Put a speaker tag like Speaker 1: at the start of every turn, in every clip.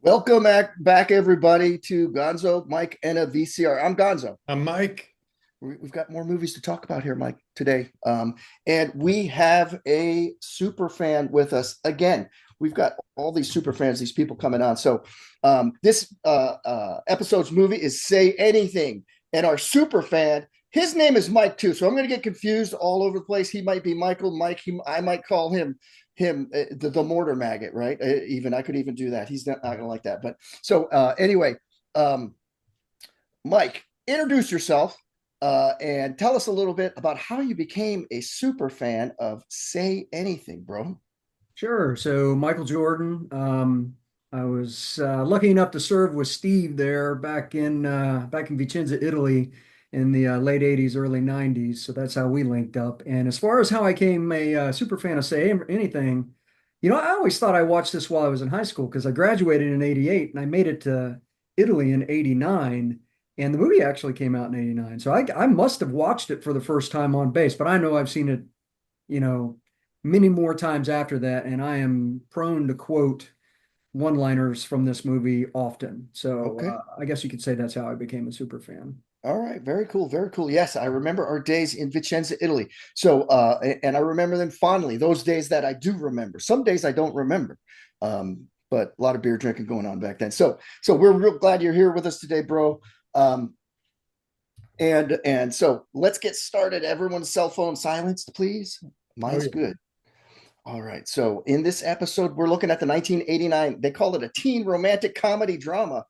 Speaker 1: Welcome back, everybody, to Gonzo, Mike, and a VCR. I'm Gonzo.
Speaker 2: I'm Mike.
Speaker 1: We've got more movies to talk about here, Mike, today. And we have a super fan with us again. We've got all these super fans, these people coming on. So this episode's movie is Say Anything. And our super fan, his name is Mike, too. So I'm going to get confused all over the place. He might be Michael, Mike. I might call him the mortar maggot, right? Even I could even do that. He's not gonna like that. But so anyway, Mike, introduce yourself and tell us a little bit about how you became a super fan of Say Anything, bro.
Speaker 3: Sure. So Michael Jordan, I was lucky enough to serve with Steve there back in Vicenza, Italy, in the late '80s, early '90s. So that's how we linked up. And as far as how I became a super fan of Say Anything, I always thought I watched this while I was in high school because I graduated in '88 and I made it to Italy in '89. And the movie actually came out in '89. So I must have watched it for the first time on base, but I know I've seen it, you know, many more times after that. And I am prone to quote one-liners from this movie often. So
Speaker 1: Okay.
Speaker 3: I guess you could say that's how I became a super fan.
Speaker 1: All right, very cool, very cool. Yes, I remember our days in Vicenza, Italy. So, and I remember them fondly. Those days that I do remember. Some days I don't remember, but a lot of beer drinking going on back then. So we're real glad you're here with us today, bro. Um, and so let's get started. Everyone's cell phone silenced, please.
Speaker 2: Oh,
Speaker 1: Mine's
Speaker 2: yeah.
Speaker 1: good. All right. So in this episode, we're looking at the 1989. They call it a teen romantic comedy drama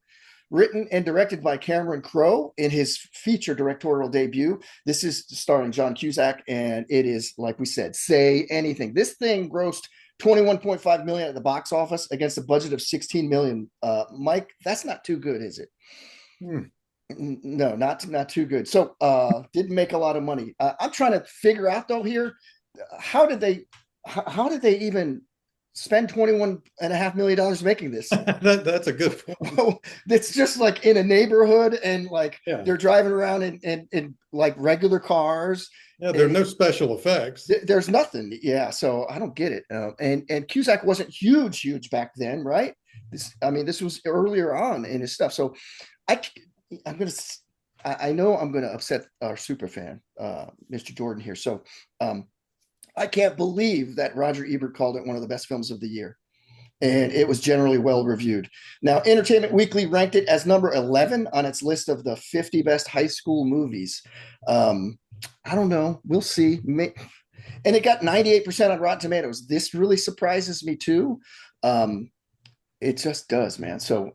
Speaker 1: written and directed by Cameron Crowe in his feature directorial debut. This is starring John Cusack, and it is, like we said, Say Anything. This thing grossed 21.5 million at the box office against a budget of 16 million. Mike, that's not too good, is it?
Speaker 2: Hmm.
Speaker 1: No, not too good. So didn't make a lot of money. I'm trying to figure out though here, how did they how did they even spend $21.5 million making this?
Speaker 2: That's a good point.
Speaker 1: It's just like in a neighborhood, and like
Speaker 2: Yeah.
Speaker 1: they're driving around in like regular cars.
Speaker 2: Yeah, there are no special effects.
Speaker 1: There's nothing. Yeah, so I don't get it. And Cusack wasn't huge back then, right? This was earlier on in his stuff. So I I'm gonna I know I'm gonna upset our super fan, Mr. Jordan here. So I can't believe that Roger Ebert called it one of the best films of the year, and it was generally well reviewed. Now, Entertainment Weekly ranked it as number 11 on its list of the 50 best high school movies. I don't know. We'll see. And it got 98% on Rotten Tomatoes. This really surprises me too. It just does, man. So,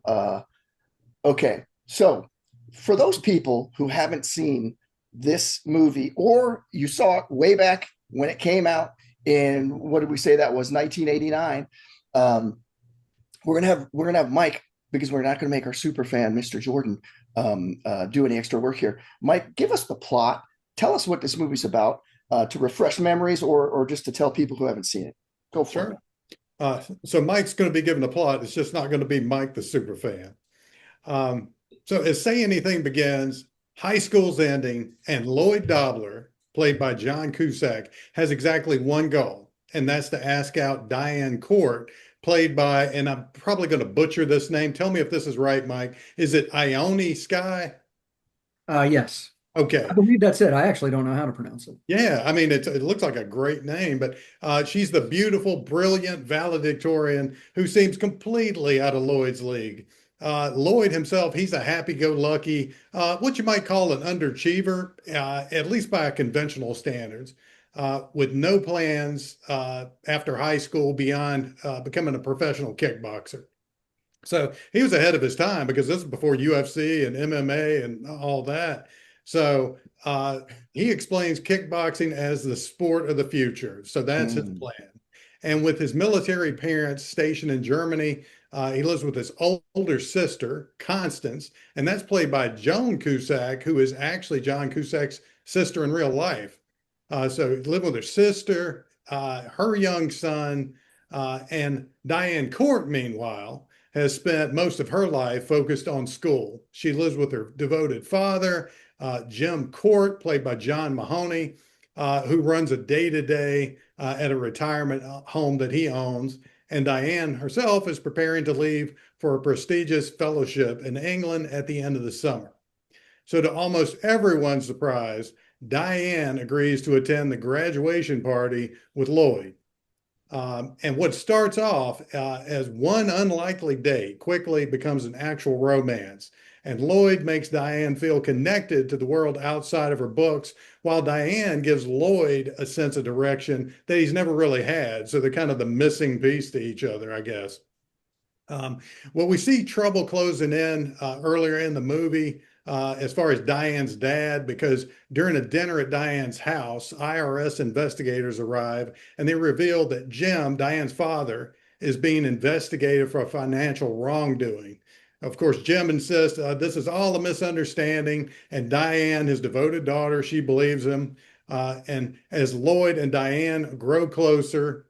Speaker 1: okay. So, for those people who haven't seen this movie, or you saw it way back when it came out in, what did we say that was, 1989, we're gonna have Mike, because we're not going to make our super fan Mr. Jordan do any extra work here. Mike, give us the plot. Tell us what this movie's about, to refresh memories, or just to tell people who haven't seen it. Go for
Speaker 2: Sure.
Speaker 1: it.
Speaker 2: So Mike's going to be given the plot. It's just not going to be Mike the super fan. So as Say Anything begins, high school's ending, and Lloyd Dobler, played by John Cusack, has exactly one goal, and that's to ask out Diane Court, played by, and I'm probably going to butcher this name. Tell me if this is right, Mike. Is it Ione Skye?
Speaker 3: Yes,
Speaker 2: Okay.
Speaker 3: I believe that's it. I actually don't know how to pronounce it.
Speaker 2: Yeah, I mean, it looks like a great name, but she's the beautiful, brilliant valedictorian who seems completely out of Lloyd's league. Lloyd himself, he's a happy-go-lucky, what you might call an underachiever, at least by conventional standards, with no plans after high school beyond becoming a professional kickboxer. So he was ahead of his time because this is before UFC and MMA and all that. So he explains kickboxing as the sport of the future. So that's his plan. And with his military parents stationed in Germany, He lives with his older sister, Constance, and that's played by Joan Cusack, who is actually John Cusack's sister in real life. So he lived with her sister, her young son, and Diane Court, meanwhile, has spent most of her life focused on school. She lives with her devoted father, Jim Court, played by John Mahoney, who runs a day-to-day at a retirement home that he owns. And Diane herself is preparing to leave for a prestigious fellowship in England at the end of the summer. So to almost everyone's surprise, Diane agrees to attend the graduation party with Lloyd. And what starts off as one unlikely date quickly becomes an actual romance. And Lloyd makes Diane feel connected to the world outside of her books, while Diane gives Lloyd a sense of direction that he's never really had. So they're kind of the missing piece to each other, I guess. Well, we see trouble closing in earlier in the movie as far as Diane's dad, because during a dinner at Diane's house, IRS investigators arrive and they reveal that Jim, Diane's father, is being investigated for financial wrongdoing. Of course, Jim insists this is all a misunderstanding, and Diane, his devoted daughter, she believes him. And as Lloyd and Diane grow closer,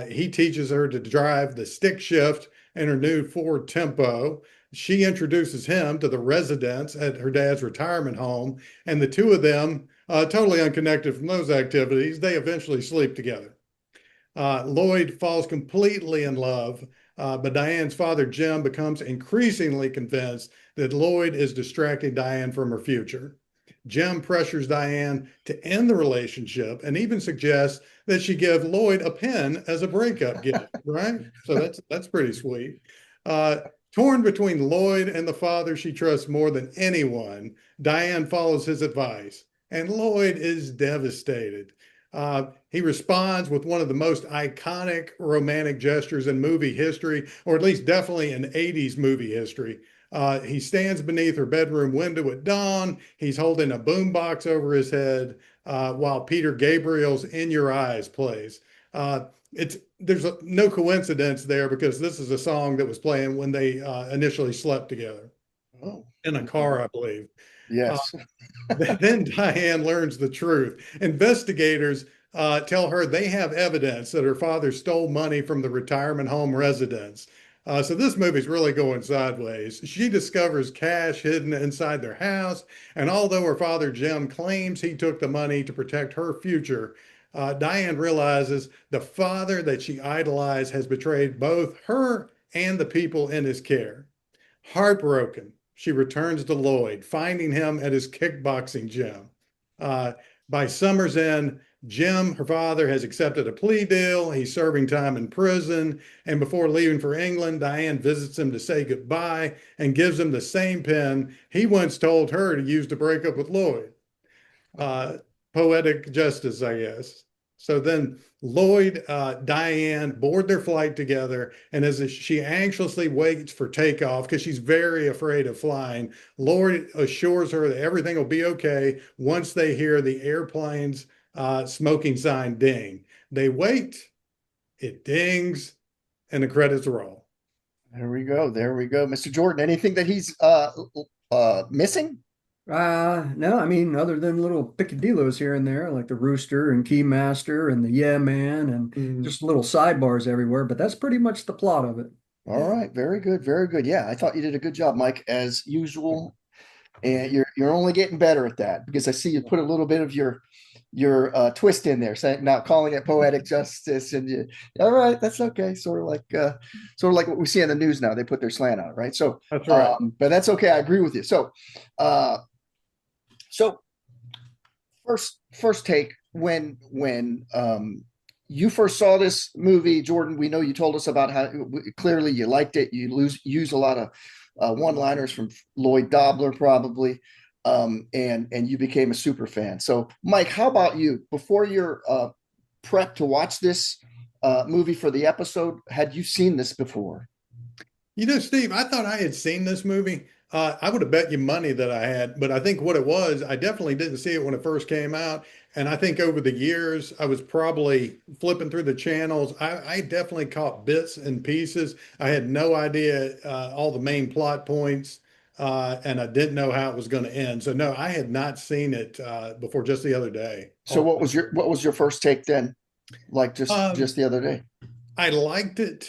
Speaker 2: he teaches her to drive the stick shift in her new Ford Tempo. She introduces him to the residents at her dad's retirement home, and the two of them, totally unconnected from those activities, they eventually sleep together. Lloyd falls completely in love, but Diane's father, Jim, becomes increasingly convinced that Lloyd is distracting Diane from her future. Jim pressures Diane to end the relationship and even suggests that she give Lloyd a pen as a breakup gift, right? So that's pretty sweet. Torn between Lloyd and the father she trusts more than anyone, Diane follows his advice, and Lloyd is devastated. He responds with one of the most iconic romantic gestures in movie history, or at least definitely in 80s movie history. He stands beneath her bedroom window at dawn. He's holding a boombox over his head while Peter Gabriel's In Your Eyes plays. There's no coincidence there, because this is a song that was playing when they initially slept together in a car, I believe.
Speaker 1: Yes.
Speaker 2: Then Diane learns the truth. Investigators tell her they have evidence that her father stole money from the retirement home residents. So this movie's really going sideways. She discovers cash hidden inside their house, and although her father Jim claims he took the money to protect her future, Diane realizes the father that she idolized has betrayed both her and the people in his care. Heartbroken, she returns to Lloyd, finding him at his kickboxing gym. By summer's end, Jim, her father, has accepted a plea deal. He's serving time in prison. And before leaving for England, Diane visits him to say goodbye and gives him the same pen he once told her to use to break up with Lloyd. Poetic justice, I guess. So then Lloyd, Diane board their flight together, and as she anxiously waits for takeoff because she's very afraid of flying, Lloyd assures her that everything will be okay once they hear the airplane's smoking sign ding. They wait, it dings, and the credits roll.
Speaker 1: There we go. There we go. Mr. Jordan, anything that he's missing?
Speaker 3: No, I mean, other than little picadillos here and there, like the Rooster and Keymaster and the Yeah Man, and just little sidebars everywhere, but that's pretty much the plot of it.
Speaker 1: All right. Very good. Very good. Yeah, I thought you did a good job, Mike, as usual. And you're only getting better at that, because I see you put a little bit of your twist in there, saying, not calling it poetic justice, and all right, that's okay. Sort of like what we see on the news now. They put their slant on it, right? So
Speaker 2: that's right.
Speaker 1: But that's okay. I agree with you. So first take, when you first saw this movie, Jordan, we know you told us about how clearly you liked it. You use a lot of one-liners from Lloyd Dobler, probably, and you became a super fan. So, Mike, how about you? Before your prep to watch this movie for the episode, had you seen this before?
Speaker 2: You know, Steve, I thought I had seen this movie. I would have bet you money that I had, but I think what it was, I definitely didn't see it when it first came out. And I think over the years, I was probably flipping through the channels. I definitely caught bits and pieces. I had no idea all the main plot points, and I didn't know how it was going to end. So no, I had not seen it before just the other day.
Speaker 1: So what was your first take then? Like
Speaker 2: Um,
Speaker 1: just the other day?
Speaker 2: I liked it.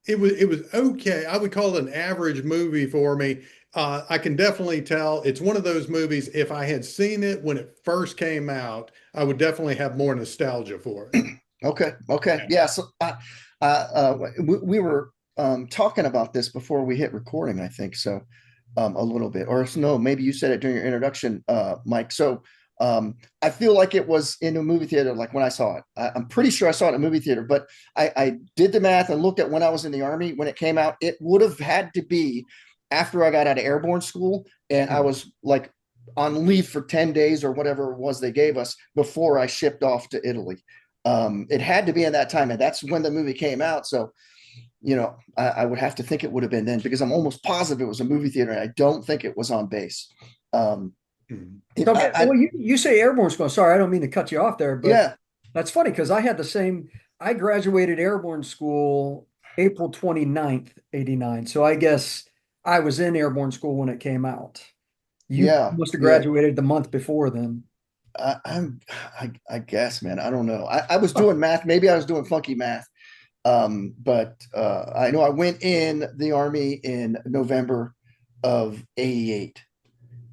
Speaker 2: It was okay. I would call it an average movie for me. I can definitely tell it's one of those movies. If I had seen it when it first came out, I would definitely have more nostalgia for it.
Speaker 1: Okay. Okay.
Speaker 2: Yeah.
Speaker 1: Yeah. So we were talking about this before we hit recording, I think. So a little bit, or no, maybe you said it during your introduction, Mike. So I feel like it was in a movie theater, like when I saw it. I'm pretty sure I saw it in a movie theater, but I did the math and looked at when I was in the Army when it came out. It would have had to be after I got out of airborne school and I
Speaker 2: Mhm.
Speaker 1: was like on leave for 10 days or whatever it was they gave us before I shipped off to Italy. It had to be in that time, and that's when the movie came out. So, I would have to think it would have been then because I'm almost positive it was a movie theater, and I don't think it was on base. Um,
Speaker 2: Mhm.
Speaker 3: Okay, well, you say airborne school. Sorry, I don't mean to cut you off there, but
Speaker 1: yeah,
Speaker 3: that's funny because I had the same. I graduated airborne school April 29th, 89. So I guess I was in airborne school when it came out. You
Speaker 1: yeah,
Speaker 3: must have
Speaker 1: yeah.
Speaker 3: graduated the month before then.
Speaker 1: I'm, I guess, man. I don't know. I was doing math. Maybe I was doing funky math. But I know I went in the Army in November of '88.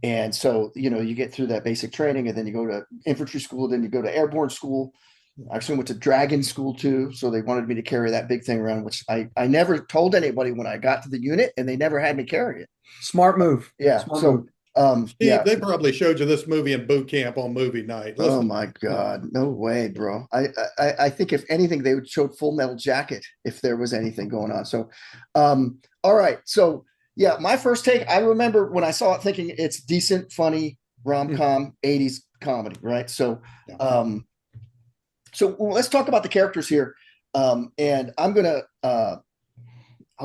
Speaker 1: And so, you get through that basic training and then you go to infantry school, then you go to airborne school. I actually went to dragon school too. So they wanted me to carry that big thing around, which I never told anybody when I got to the unit and they never had me carry it.
Speaker 3: Smart move.
Speaker 1: Yeah.
Speaker 3: Smart
Speaker 1: So,
Speaker 3: move.
Speaker 2: Steve,
Speaker 1: yeah.
Speaker 2: they probably showed you this movie in boot camp on movie night.
Speaker 1: Oh
Speaker 2: Listen.
Speaker 1: my God. No way, bro. I think if anything, they would show Full Metal Jacket if there was anything going on. So, all right. So yeah, my first take, I remember when I saw it thinking it's decent, funny, rom-com, 80s comedy, right? So,
Speaker 2: Yeah.
Speaker 1: let's talk about the characters here. And I'll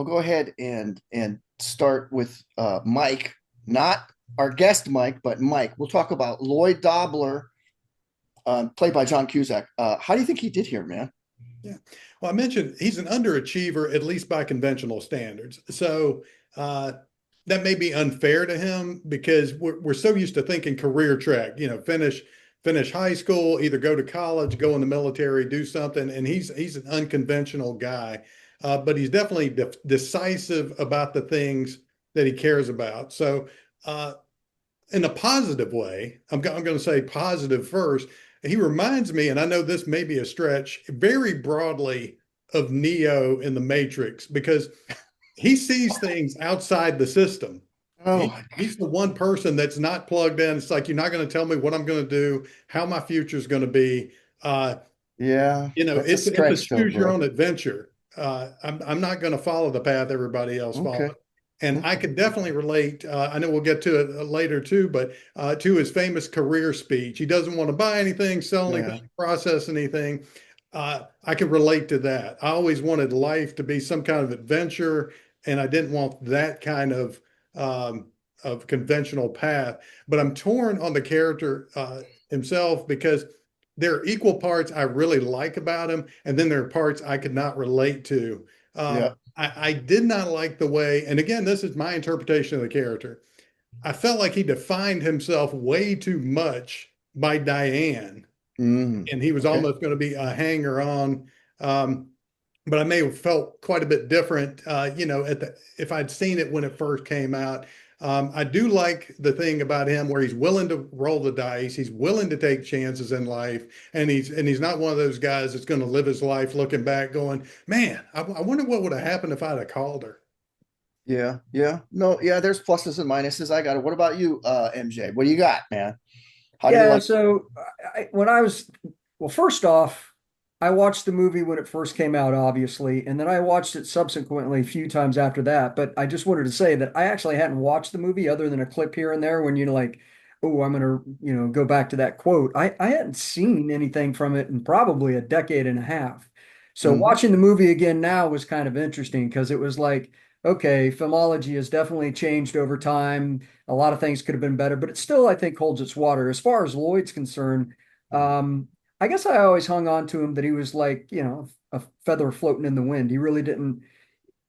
Speaker 1: go ahead and start with Mike, not our guest Mike, but Mike. We'll talk about Lloyd Dobler, played by John Cusack. How do you think he did here, man?
Speaker 2: Yeah. Well, I mentioned he's an underachiever, at least by conventional standards. So uh, that may be unfair to him because we're so used to thinking career track, finish high school, either go to college, go in the military, do something. And he's an unconventional guy, but he's definitely decisive about the things that he cares about. So uh, in a positive way, I'm going to say positive first. He reminds me, and I know this may be a stretch, very broadly of Neo in the Matrix because he sees things outside the system.
Speaker 1: Oh,
Speaker 2: He's the one person that's not plugged in. It's like, you're not going to tell me what I'm going to do, how my future is going to be. Uh,
Speaker 1: yeah, that's a
Speaker 2: it's a
Speaker 1: stretch, though,
Speaker 2: choose your
Speaker 1: bro.
Speaker 2: own adventure. I'm not going to follow the path everybody else follows.
Speaker 1: Okay,
Speaker 2: And I
Speaker 1: okay,
Speaker 2: could definitely relate. I know we'll get to it later too, but to his famous career speech, he doesn't want to buy anything, sell anything,
Speaker 1: yeah,
Speaker 2: process anything. I could relate to that. I always wanted life to be some kind of adventure, and I didn't want that kind um, of conventional path. But I'm torn on the character himself because there are equal parts I really like about him, and then there are parts I could not relate to.
Speaker 1: yeah,
Speaker 2: I did not like the way, and again, this is my interpretation of the character. I felt like he defined himself way too much by Diane, and he was
Speaker 1: okay,
Speaker 2: almost going to be a hanger on. Um, but I may have felt quite a bit different, if I'd seen it when it first came out. I do like the thing about him where he's willing to roll the dice, he's willing to take chances in life, and he's not one of those guys that's going to live his life looking back, going, "Man, I wonder what would have happened if I'd have called her."
Speaker 1: yeah, yeah. No, yeah. There's pluses and minuses. I got it. What about you, MJ? What do you got, man? How do you
Speaker 3: Yeah,
Speaker 1: like?
Speaker 3: so when I was, well, first off, I watched the movie when it first came out, obviously, and then I watched it subsequently a few times after that. But I just wanted to say that I actually hadn't watched the movie other than a clip here and there when you're like, oh, I'm gonna, go back to that quote. I hadn't seen anything from it in probably a decade and a half. So
Speaker 1: Mhm.
Speaker 3: watching the movie again now was kind of interesting because it was like okay, filmology has definitely changed over time. A lot of things could have been better, but it still, I think, holds its water. As far as Lloyd's concerned, I guess I always hung on to him that he was like, a feather floating in the wind. He really didn't.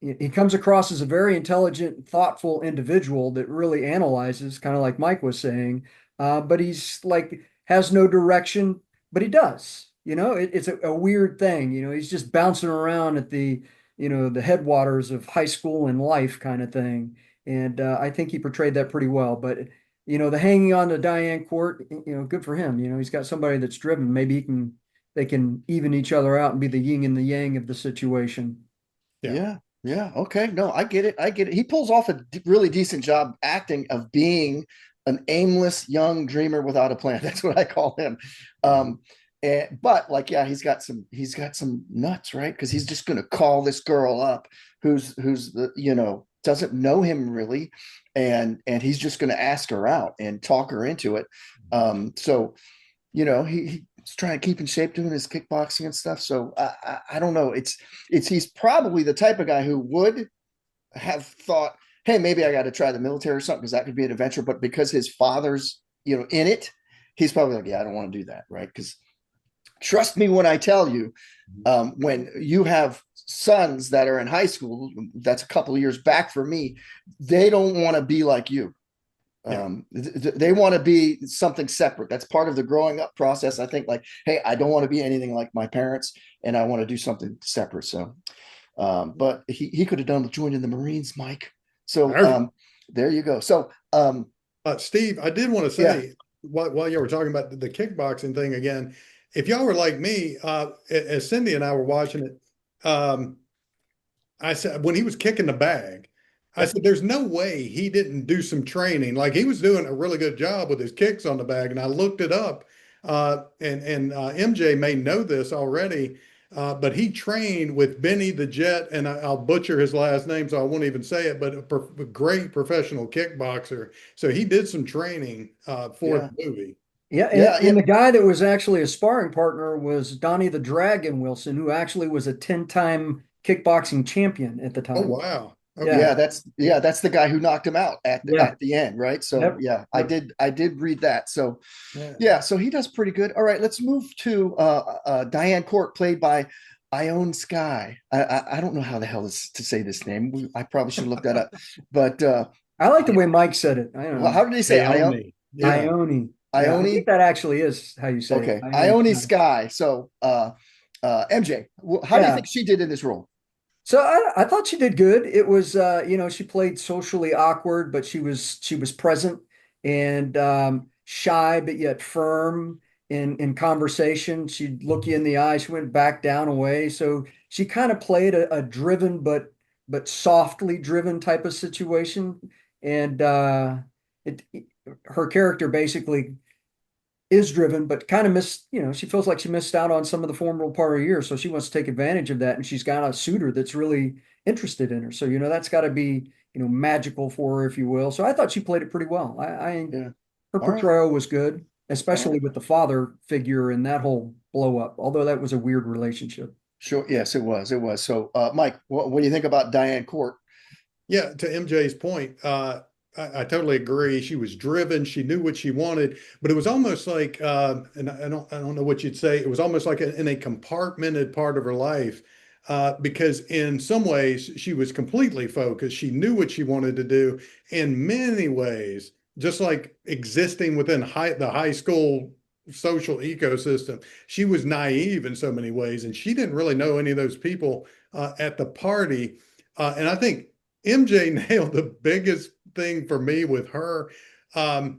Speaker 3: He comes across as a very intelligent, thoughtful individual that really analyzes, kind of like Mike was saying. But he's like has no direction, but he does. It's a weird thing. He's just bouncing around at the headwaters of high school and life kind of thing. And I think he portrayed that pretty well. But the hanging on to Diane Court, good for him. He's got somebody that's driven. Maybe they can even each other out and be the yin and the yang of the situation.
Speaker 2: Yeah.
Speaker 1: Yeah. Yeah. Okay. No, I get it. I get it. He pulls off a really decent job acting of being an aimless young dreamer without a plan. That's what I call him. But like, yeah, he's got some nuts, right? Because he's just going to call this girl up who's doesn't know him really. And he's just going to ask her out and talk her into it. So, he's trying to keep in shape doing his kickboxing and stuff. So I don't know. He's probably the type of guy who would have thought, hey, maybe I got to try the military or something because that could be an adventure. But because his father's, in it, he's probably like, yeah, I don't want to do that, right? Because trust me when I tell you, when you have sons that are in high school, that's a couple of years back for me, they don't want to be like you. They want to be something separate. That's part of the growing up process. I think like, hey, I don't want to be anything like my parents and I want to do something separate. So, but he could have done joined in the Marines, Mike. So, there you go. So,
Speaker 2: Steve, I did want to say while you were talking about the kickboxing thing again, if y'all were like me, as Cindy and I were watching it, I said, when he was kicking the bag, I said, there's no way he didn't do some training. Like he was doing a really good job with his kicks on the bag. And I looked it up, and MJ may know this already, but he trained with Benny the Jet, and I'll butcher his last name, so I won't even say it, but a great professional kickboxer. So he did some training for the movie.
Speaker 3: Yeah, and the guy that was actually a sparring partner was Donnie the Dragon Wilson, who actually was a 10-time kickboxing champion at the
Speaker 2: Oh,
Speaker 3: time.
Speaker 2: wow. Okay.
Speaker 1: That's the guy who knocked him out at the end, right? So I did read that. So so he does pretty good. All right, let's move to Diane Court, played by Ione Skye. I don't know how the hell to say this name. I probably should look that up. But
Speaker 3: I like the way Mike said it. I don't know.
Speaker 1: How did he say
Speaker 2: Ione?
Speaker 3: Ione. Yeah, I think that actually is how you say it.
Speaker 1: Ione Skye. So MJ, how do you think she did in this role?
Speaker 3: So I thought she did good. It was she played socially awkward, but she was present and shy, but yet firm in conversation. She'd look you in the eye. She went back down away. So she kind of played a driven but softly driven type of situation. And her character basically is driven, but kind of she feels like she missed out on some of the formidable part of her year. So she wants to take advantage of that. And she's got a suitor that's really interested in her. So, that's got to be, magical for her, if you will. So I thought she played it pretty well. Her portrayal was good, especially with the father figure and that whole blow up, although that was a weird relationship.
Speaker 1: Sure. Yes, it was. It was. So, Mike, what do you think about Diane Court?
Speaker 2: Yeah, to MJ's point, I totally agree. She was driven. She knew what she wanted, but it was almost like, and I don't know what you'd say. It was almost like in a compartmented part of her life, because in some ways she was completely focused. She knew what she wanted to do. In many ways, just like existing within the high school social ecosystem, she was naive in so many ways, and she didn't really know any of those people at the party. And I think MJ nailed the biggest thing for me with her. Her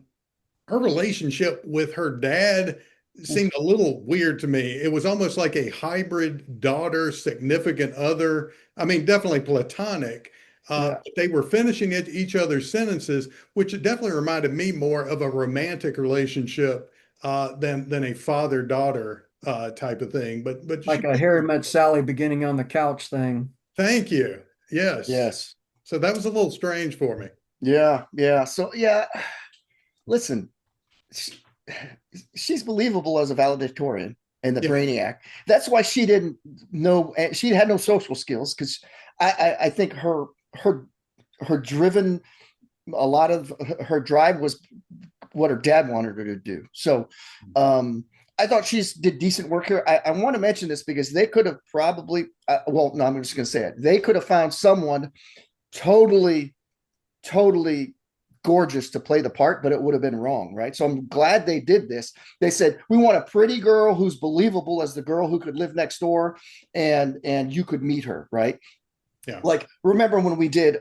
Speaker 2: relationship with her dad seemed a little weird to me. It was almost like a hybrid daughter, significant other. I mean, definitely platonic. They were finishing each other's sentences, which definitely reminded me more of a romantic relationship than a father-daughter type of thing. But
Speaker 3: like a Harry Met Sally beginning on the couch thing.
Speaker 2: Thank you. Yes.
Speaker 1: Yes.
Speaker 2: So that was a little strange for me.
Speaker 1: Yeah. So listen, she's believable as a valedictorian and the brainiac. That's why she didn't know. She had no social skills because I think her her her driven, a lot of her drive was what her dad wanted her to do. So I thought she did decent work here. I want to mention this because they could have probably, well, no, I'm just going to say it. They could have found someone totally, totally gorgeous to play the part, but it would have been wrong, right? So I'm glad they did this. They said, we want a pretty girl who's believable as the girl who could live next door, and you could meet her, right?
Speaker 2: Yeah.
Speaker 1: Like, remember when we did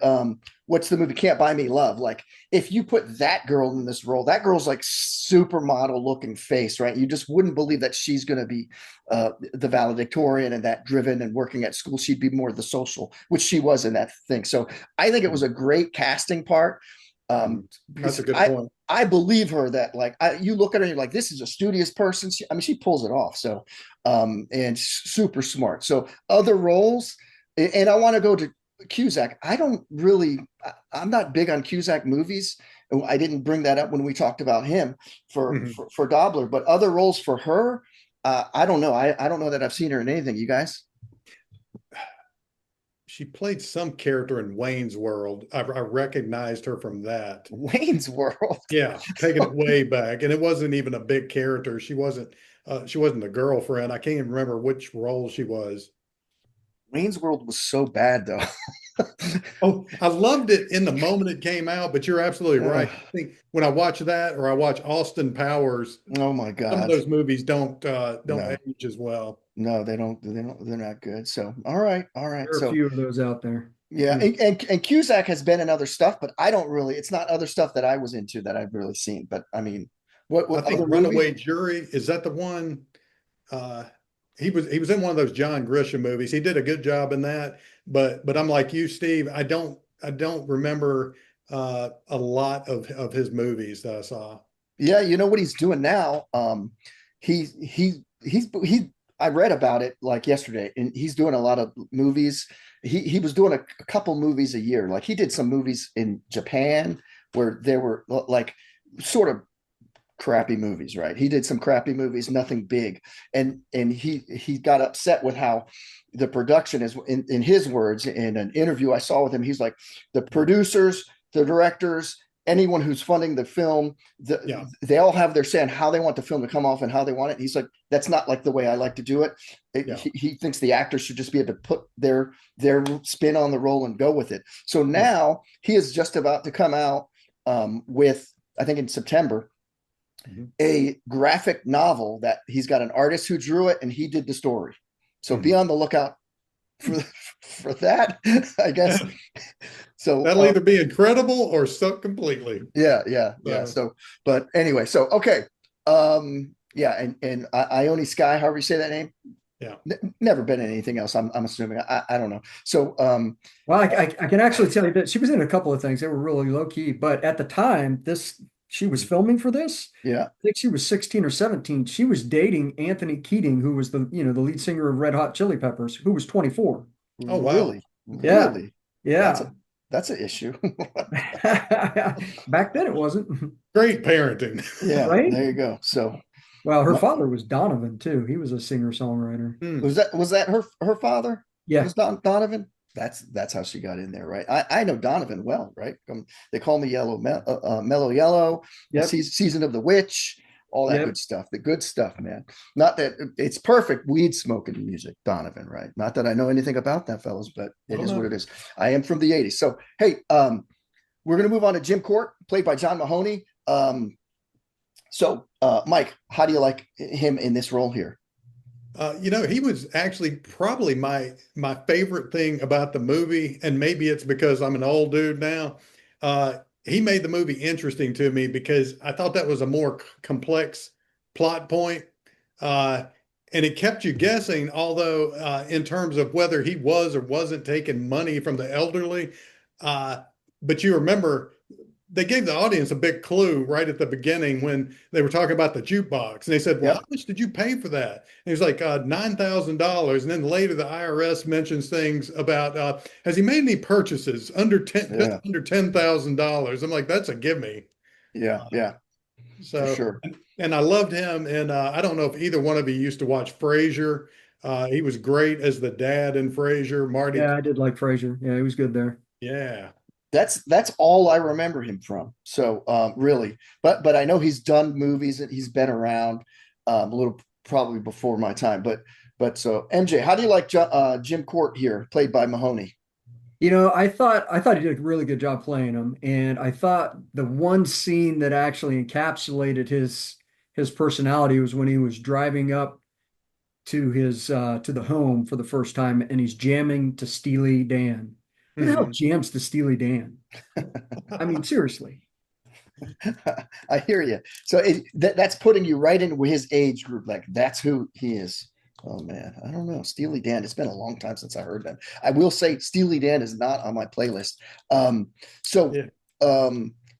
Speaker 1: what's the movie Can't Buy Me Love? Like, if you put that girl in this role, that girl's like supermodel looking face, right? You just wouldn't believe that she's going to be the valedictorian and that driven and working at school. She'd be more the social, which she was in that thing. So I think it was a great casting part.
Speaker 2: That's a good point.
Speaker 1: I believe her that, like, you look at her and you're like, this is a studious person. She pulls it off. So, and super smart. So other roles, and I want to go to Cusack. I'm not big on Cusack movies. I didn't bring that up when we talked about him for Dobler, but other roles for her, I don't know. I don't know that I've seen her in anything. You guys?
Speaker 2: She played some character in Wayne's World. I recognized her from that.
Speaker 1: Wayne's World.
Speaker 2: Yeah, taking it way back, and it wasn't even a big character. She wasn't the girlfriend. I can't even remember which role she was.
Speaker 1: Wayne's World was so bad, though.
Speaker 2: Oh, I loved it in the moment it came out, but you're absolutely right. I think when I watch that or I watch Austin Powers,
Speaker 1: oh my God,
Speaker 2: some of those movies don't
Speaker 1: No.
Speaker 2: age as well.
Speaker 1: No, they don't. They're not good. So, all right.
Speaker 3: There are a few of those out there.
Speaker 1: Yeah, and Cusack has been in other stuff, but I don't really. It's not other stuff that I was into that I've really seen. But I mean, what
Speaker 2: I think
Speaker 1: other
Speaker 2: Runaway
Speaker 1: movies?
Speaker 2: Jury, is that the one? He was in one of those John Grisham movies. He did a good job in that, but I'm like you, Steve. I don't remember a lot of his movies that I saw.
Speaker 1: Yeah, you know what he's doing now? He's I read about it like yesterday, and he's doing a lot of movies. He was doing a couple movies a year. Like, he did some movies in Japan where there were like sort of crappy movies, right? He did some crappy movies, nothing big. And he got upset with how the production is, in his words, in an interview I saw with him. He's like, the producers, the directors, anyone who's funding the film, they all have their say on how they want the film to come off and how they want it. He's like, that's not like the way I like to do it. He thinks the actors should just be able to put their spin on the role and go with it. So now he is just about to come out with, I think in September, a graphic novel that he's got an artist who drew it and he did the story. So be on the lookout for that, I guess. So
Speaker 2: that'll either be incredible or suck completely.
Speaker 1: Yeah. So, but anyway, so okay. Yeah, and Ione Skye, however you say that name.
Speaker 2: Yeah.
Speaker 1: Never been in anything else. I'm assuming. I don't know. So
Speaker 3: well, I can actually tell you that she was in a couple of things. They were really low key, but at the time she was filming for this.
Speaker 1: Yeah.
Speaker 3: I think she was 16 or 17. She was dating Anthony Keating, who was the lead singer of Red Hot Chili Peppers, who was 24.
Speaker 2: Oh, wow.
Speaker 1: Really?
Speaker 3: Yeah.
Speaker 1: Really?
Speaker 3: Yeah.
Speaker 1: That's an issue.
Speaker 3: Back then it wasn't.
Speaker 2: Great parenting.
Speaker 1: Yeah.
Speaker 3: Right?
Speaker 1: There you go. So,
Speaker 3: well, her father was Donovan too. He was a singer-songwriter.
Speaker 1: Was that her father?
Speaker 3: Yeah.
Speaker 1: Was Donovan? That's how she got in there, right? I know Donovan well, right? They call me Mellow Yellow, Season of the Witch, all that good stuff. The good stuff, man. Not that it's perfect weed smoking music, Donovan, right? Not that I know anything about that, fellas, but it is what it is. I am from the 80s. So, hey, we're going to move on to Jim Court, played by John Mahoney. So, Mike, how do you like him in this role here?
Speaker 2: He was actually probably my favorite thing about the movie, and maybe it's because I'm an old dude now. He made the movie interesting to me because I thought that was a more complex plot point, and it kept you guessing. Although, in terms of whether he was or wasn't taking money from the elderly, but you remember they gave the audience a big clue right at the beginning when they were talking about the jukebox. And they said, well, how much did you pay for that? And he was like, $9,000. And then later the IRS mentions things about, has he made any purchases under $10,000? I'm like, that's a gimme.
Speaker 1: Yeah.
Speaker 2: So,
Speaker 1: for sure.
Speaker 2: And I loved him. And I don't know if either one of you used to watch Frasier. He was great as the dad in Frasier, Marty.
Speaker 3: Yeah, I did like Frasier. Yeah, he was good there.
Speaker 2: Yeah.
Speaker 1: That's all I remember him from. So really, but I know he's done movies and he's been around a little probably before my time. But so MJ, how do you like Jim Court here, played by Mahoney?
Speaker 3: I thought he did a really good job playing him, and I thought the one scene that actually encapsulated his personality was when he was driving up to the home for the first time, and he's jamming to Steely Dan. Who the hell
Speaker 2: Mhm.
Speaker 3: jams to Steely Dan? I mean, seriously.
Speaker 1: I hear you. So that's putting you right into his age group. Like that's who he is. Oh man, I don't know. Steely Dan. It's been a long time since I heard them. I will say Steely Dan is not on my playlist. Um, so
Speaker 2: Yeah.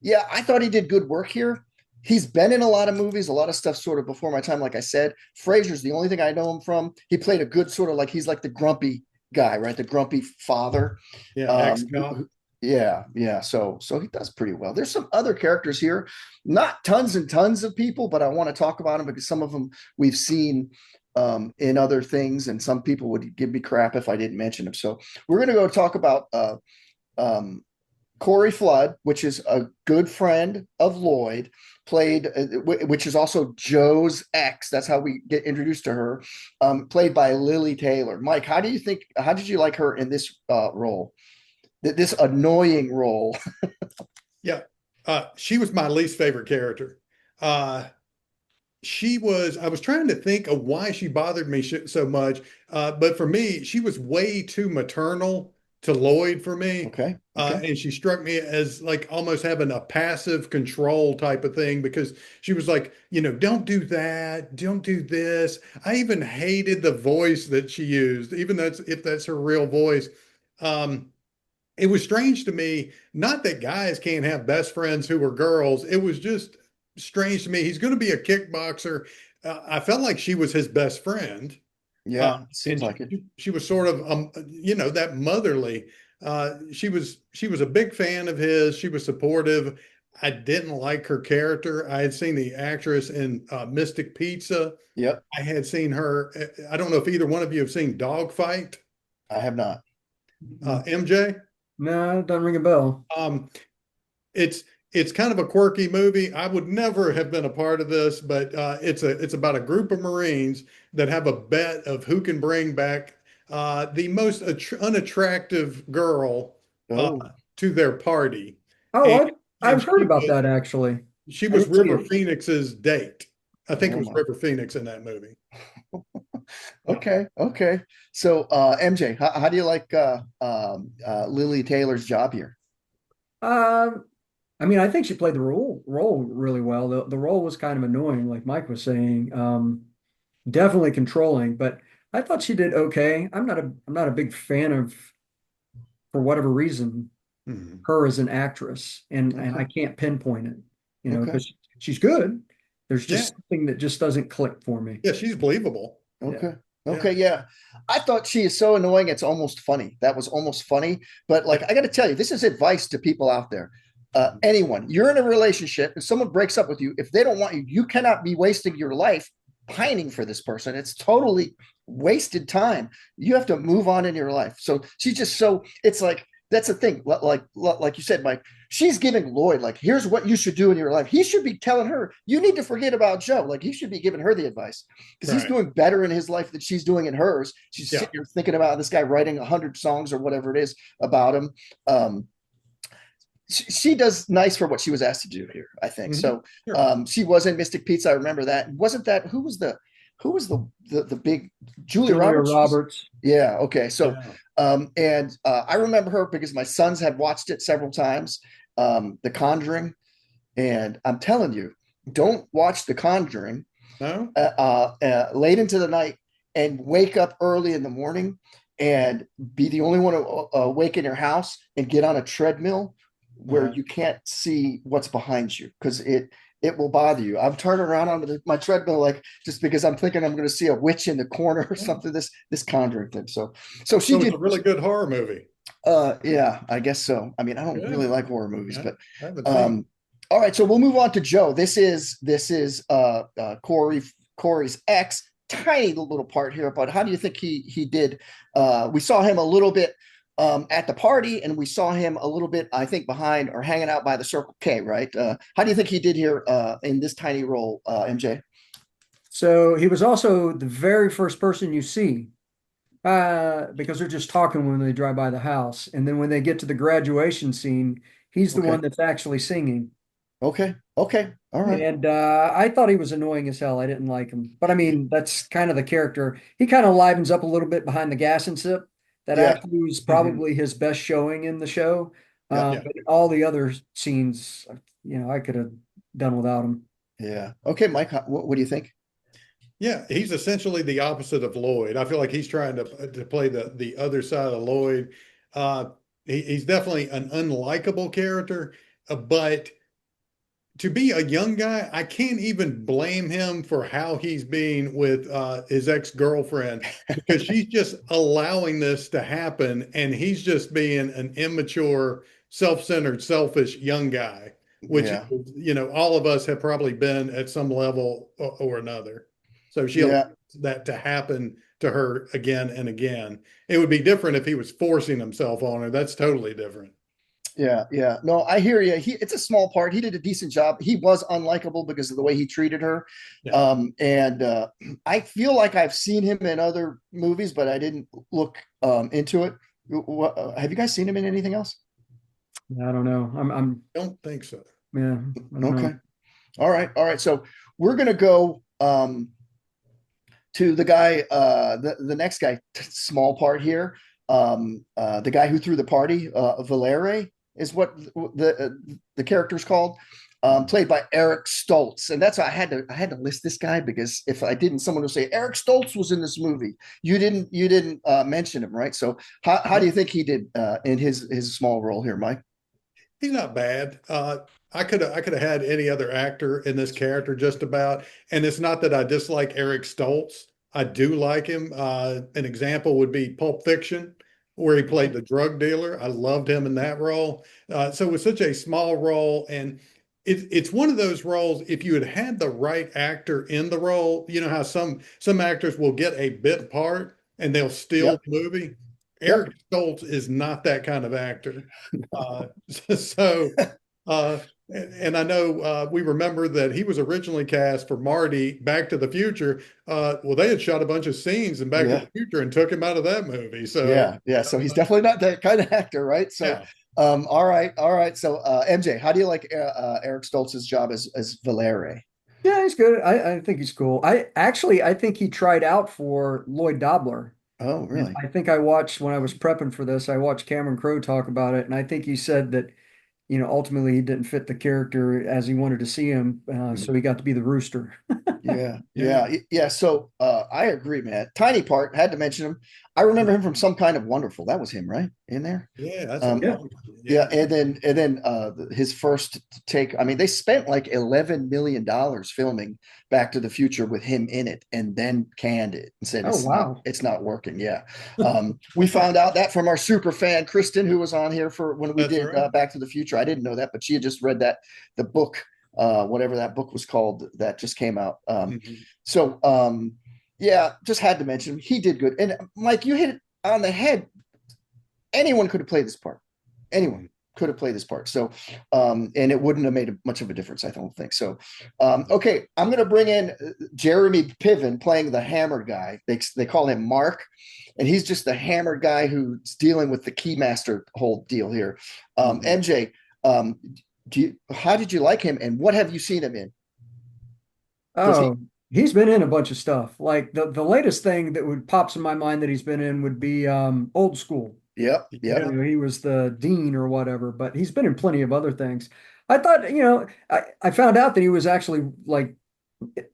Speaker 1: yeah, I thought he did good work here. He's been in a lot of movies, a lot of stuff sort of before my time. Like I said, Frasier's the only thing I know him from. He played a good sort of like he's like the grumpy guy, right? The grumpy father.
Speaker 2: Yeah.
Speaker 1: Um,
Speaker 2: Ex-cop.
Speaker 1: yeah. So he does pretty well. There's some other characters here, not tons and tons of people, but I want to talk about them because some of them we've seen in other things, and some people would give me crap if I didn't mention them. So we're going to go talk about um, Corey Flood, which is a good friend of Lloyd, played, which is also Joe's ex. That's how we get introduced to her, played by Lily Taylor. Mike, how do you think? How did you like her in this role? This annoying role.
Speaker 2: Yeah. She was my least favorite character. Uh, I was trying to think of why she bothered me so much. But for me, she was way too maternal to Lloyd for me.
Speaker 1: Okay. Okay.
Speaker 2: And she struck me as like almost having a passive control type of thing because she was like, don't do that, don't do this. I even hated the voice that she used, even if that's her real voice. Um, it was strange to me, not that guys can't have best friends who were girls. It was just strange to me. He's going to be a kickboxer. I felt like she was his best friend. Uh,
Speaker 1: Yeah, seems
Speaker 2: and
Speaker 1: like it.
Speaker 2: she was sort of, that motherly. She was a big fan of his. She was supportive. I didn't like her character. I had seen the actress in Mystic Pizza.
Speaker 1: Yep,
Speaker 2: I had seen her. I don't know if either one of you have seen Dogfight.
Speaker 1: I have not.
Speaker 2: MJ.
Speaker 3: No, doesn't ring a bell.
Speaker 2: Um, it's kind of a quirky movie. I would never have been a part of this, but it's about a group of Marines that have a bet of who can bring back the most unattractive girl uh,
Speaker 1: Oh,
Speaker 2: to their party,
Speaker 3: Oh,
Speaker 2: and and
Speaker 3: I've heard about that actually.
Speaker 2: she
Speaker 3: I
Speaker 2: was
Speaker 3: didn't see
Speaker 2: River
Speaker 3: it.
Speaker 2: Phoenix's date. I think it
Speaker 1: oh
Speaker 2: was
Speaker 1: my.
Speaker 2: River Phoenix in that movie.
Speaker 1: Okay, okay. So, MJ, how do you like Lily Taylor's job here?
Speaker 3: Um, I mean, I think she played the role really well. The role was kind of annoying, like Mike was saying. Definitely controlling, but I thought she did okay. I'm not a big fan of, for whatever reason,
Speaker 2: Mhm.
Speaker 3: her as an actress, and I
Speaker 1: Okay,
Speaker 3: can't pinpoint it,
Speaker 1: okay,
Speaker 3: because she's good. There's
Speaker 2: Yeah,
Speaker 3: just something that just doesn't click for me.
Speaker 2: yeah, she's believable.
Speaker 3: Yeah.
Speaker 1: okay,
Speaker 2: Yeah,
Speaker 1: okay. Yeah, I thought she is so annoying. It's almost funny. That was almost funny. But
Speaker 2: yeah,
Speaker 1: like, I got to tell you, this is advice to people out there. Anyone, you're in a relationship and someone breaks up with you. If they don't want you, you cannot be wasting your life pining for this person. It's totally wasted time. You have to move on in your life. So she's just so. It's like that's the thing. Like you said, Mike. She's giving Lloyd like, here's what you should do in your life. He should be telling her, you need to forget about Joe. Like he should be giving her the advice because he's
Speaker 2: right.
Speaker 1: doing better in his life than she's doing in hers. She's
Speaker 2: Yeah.
Speaker 1: sitting here thinking about this guy writing 100 songs or whatever it is about him. Um, she does nice for what she was asked to do here, I think.
Speaker 2: Mhm.
Speaker 1: So
Speaker 2: Sure.
Speaker 1: she was in Mystic Pizza. I remember that. Wasn't that who was the big Julie
Speaker 3: Julia
Speaker 1: Roberts?
Speaker 3: Roberts.
Speaker 1: Yeah. Okay. So
Speaker 2: Yeah.
Speaker 1: and I remember her because my sons had watched it several times. The Conjuring, and I'm telling you, don't watch The Conjuring
Speaker 2: No?
Speaker 1: late into the night and wake up early in the morning and be the only one awake in your house and get on a treadmill where
Speaker 2: Uh-huh.
Speaker 1: you can't see what's behind you because it will bother you. I'm turning around on my treadmill like just because I'm thinking I'm going to see a witch in the corner or something. This Conjuring thing. So she
Speaker 2: So it's
Speaker 1: did.
Speaker 2: a really good horror movie.
Speaker 1: Yeah, I guess so. I mean, I don't really
Speaker 2: Good.
Speaker 1: like horror movies,
Speaker 2: Yeah,
Speaker 1: but
Speaker 2: I haven't seen.
Speaker 1: um, all right. So we'll move on to Joe. This is Corey's ex. Tiny little part here, but how do you think he did? We saw him a little bit at the party, and we saw him a little bit, I think, behind or hanging out by the Circle K, right? How do you think he did here in this tiny role, MJ?
Speaker 3: So he was also the very first person you see because they're just talking when they drive by the house. And then when they get to the graduation scene, he's the
Speaker 1: Okay.
Speaker 3: one that's actually singing.
Speaker 1: Okay. Okay. All right.
Speaker 3: And I thought he was annoying as hell. I didn't like him. But I mean, that's kind of the character. He kind of livens up a little bit behind the gas and sip. That
Speaker 1: Yeah.
Speaker 3: actually was
Speaker 2: Mhm.
Speaker 3: probably his best showing in the show.
Speaker 1: Yeah.
Speaker 2: Yeah.
Speaker 3: But all the other scenes, I could have done without him.
Speaker 1: Yeah. Okay, Mike, what do you think?
Speaker 2: Yeah, he's essentially the opposite of Lloyd. I feel like he's trying to play the other side of Lloyd. Uh, he's definitely an unlikable character, but to be a young guy, I can't even blame him for how he's being with his ex-girlfriend because she's just allowing this to happen, and he's just being an immature, self-centered, selfish young guy, which
Speaker 1: Yeah.
Speaker 2: all of us have probably been at some level or another. So she allows
Speaker 1: Yeah.
Speaker 2: that to happen to her again and again. It would be different if he was forcing himself on her. That's totally different.
Speaker 1: Yeah, yeah. No, I hear you. It's a small part. He did a decent job. He was unlikable because of the way he treated her.
Speaker 2: Yeah.
Speaker 1: And I feel like I've seen him in other movies, but I didn't look into it. Have you guys seen him in anything else?
Speaker 3: I don't know.
Speaker 2: Don't think so.
Speaker 3: Yeah, I don't know.
Speaker 1: Okay. All right. All right. So we're gonna go to the guy, the next guy, small part here. The guy who threw the party, Valere is what the character's called, played by Eric Stoltz, and that's why I had to list this guy because if I didn't, someone would say Eric Stoltz was in this movie. You didn't mention him, right? So how do you think he did in his small role here, Mike?
Speaker 2: He's not bad. I could have had any other actor in this character just about. And it's not that I dislike Eric Stoltz. I do like him. An example would be Pulp Fiction, where he played the drug dealer. I loved him in that role. So it was such a small role, and it's one of those roles. If you had had the right actor in the role, you know how some actors will get a bit part and they'll steal
Speaker 1: Yep.
Speaker 2: the movie.
Speaker 1: Yep.
Speaker 2: Eric Stoltz is not that kind of actor. Uh, so, uh, and I know we remember that he was originally cast for Marty Back to the Future. Well, they had shot a bunch of scenes in Back to
Speaker 1: Yeah.
Speaker 2: the Future and took him out of that movie. So,
Speaker 1: Yeah, yeah. So he's definitely not that kind of actor, right? So,
Speaker 2: yeah.
Speaker 1: all right, all right. So, MJ, how do you like Eric Stoltz's job as Valere?
Speaker 3: Yeah, he's good. I think he's cool. I think he tried out for Lloyd Dobler.
Speaker 1: Oh,
Speaker 3: And
Speaker 1: really?
Speaker 3: I think I watched when I was prepping for this, I watched Cameron Crowe talk about it, and I think he said that, ultimately he didn't fit the character as he wanted to see him, so he got to be the rooster.
Speaker 1: Yeah,
Speaker 2: Yeah.
Speaker 1: yeah. So, I agree, man. Tiny part had to mention him. I remember him from Some Kind of Wonderful. That was him, right? In there.
Speaker 2: Yeah, that's a
Speaker 1: Um,
Speaker 3: Yeah.
Speaker 2: long time.
Speaker 1: Yeah,
Speaker 2: Yeah.
Speaker 1: and then his first take. I mean, they spent like $11 million filming Back to the Future with him in it, and then canned it and said
Speaker 3: Oh, wow.
Speaker 1: it's not working. Yeah, we found out that from our super fan Kristen, who was on here for when we
Speaker 2: That's
Speaker 1: did
Speaker 2: right.
Speaker 1: Back to the Future. I didn't know that, but she had just read the book, whatever that book was called that just came out.
Speaker 2: Mhm.
Speaker 1: So yeah, just had to mention him. He did good. And Mike, you hit it on the head. Anyone could have played this part. Anyone could have played this part. So, and it wouldn't have made much of a difference, I don't think. So, okay, I'm going to bring in Jeremy Piven playing the hammer guy. They call him Mark, and he's just the hammer guy who's dealing with the keymaster whole deal here.
Speaker 2: Mhm.
Speaker 1: MJ, um, how did you like him, and what have you seen him in? Does he?
Speaker 3: Oh, he's been in a bunch of stuff. Like the latest thing that would pops in my mind that he's been in would be Old School.
Speaker 1: Yep, yep.
Speaker 2: Yeah.
Speaker 3: He was the dean or whatever, but he's been in plenty of other things. I thought, I found out that he was actually like,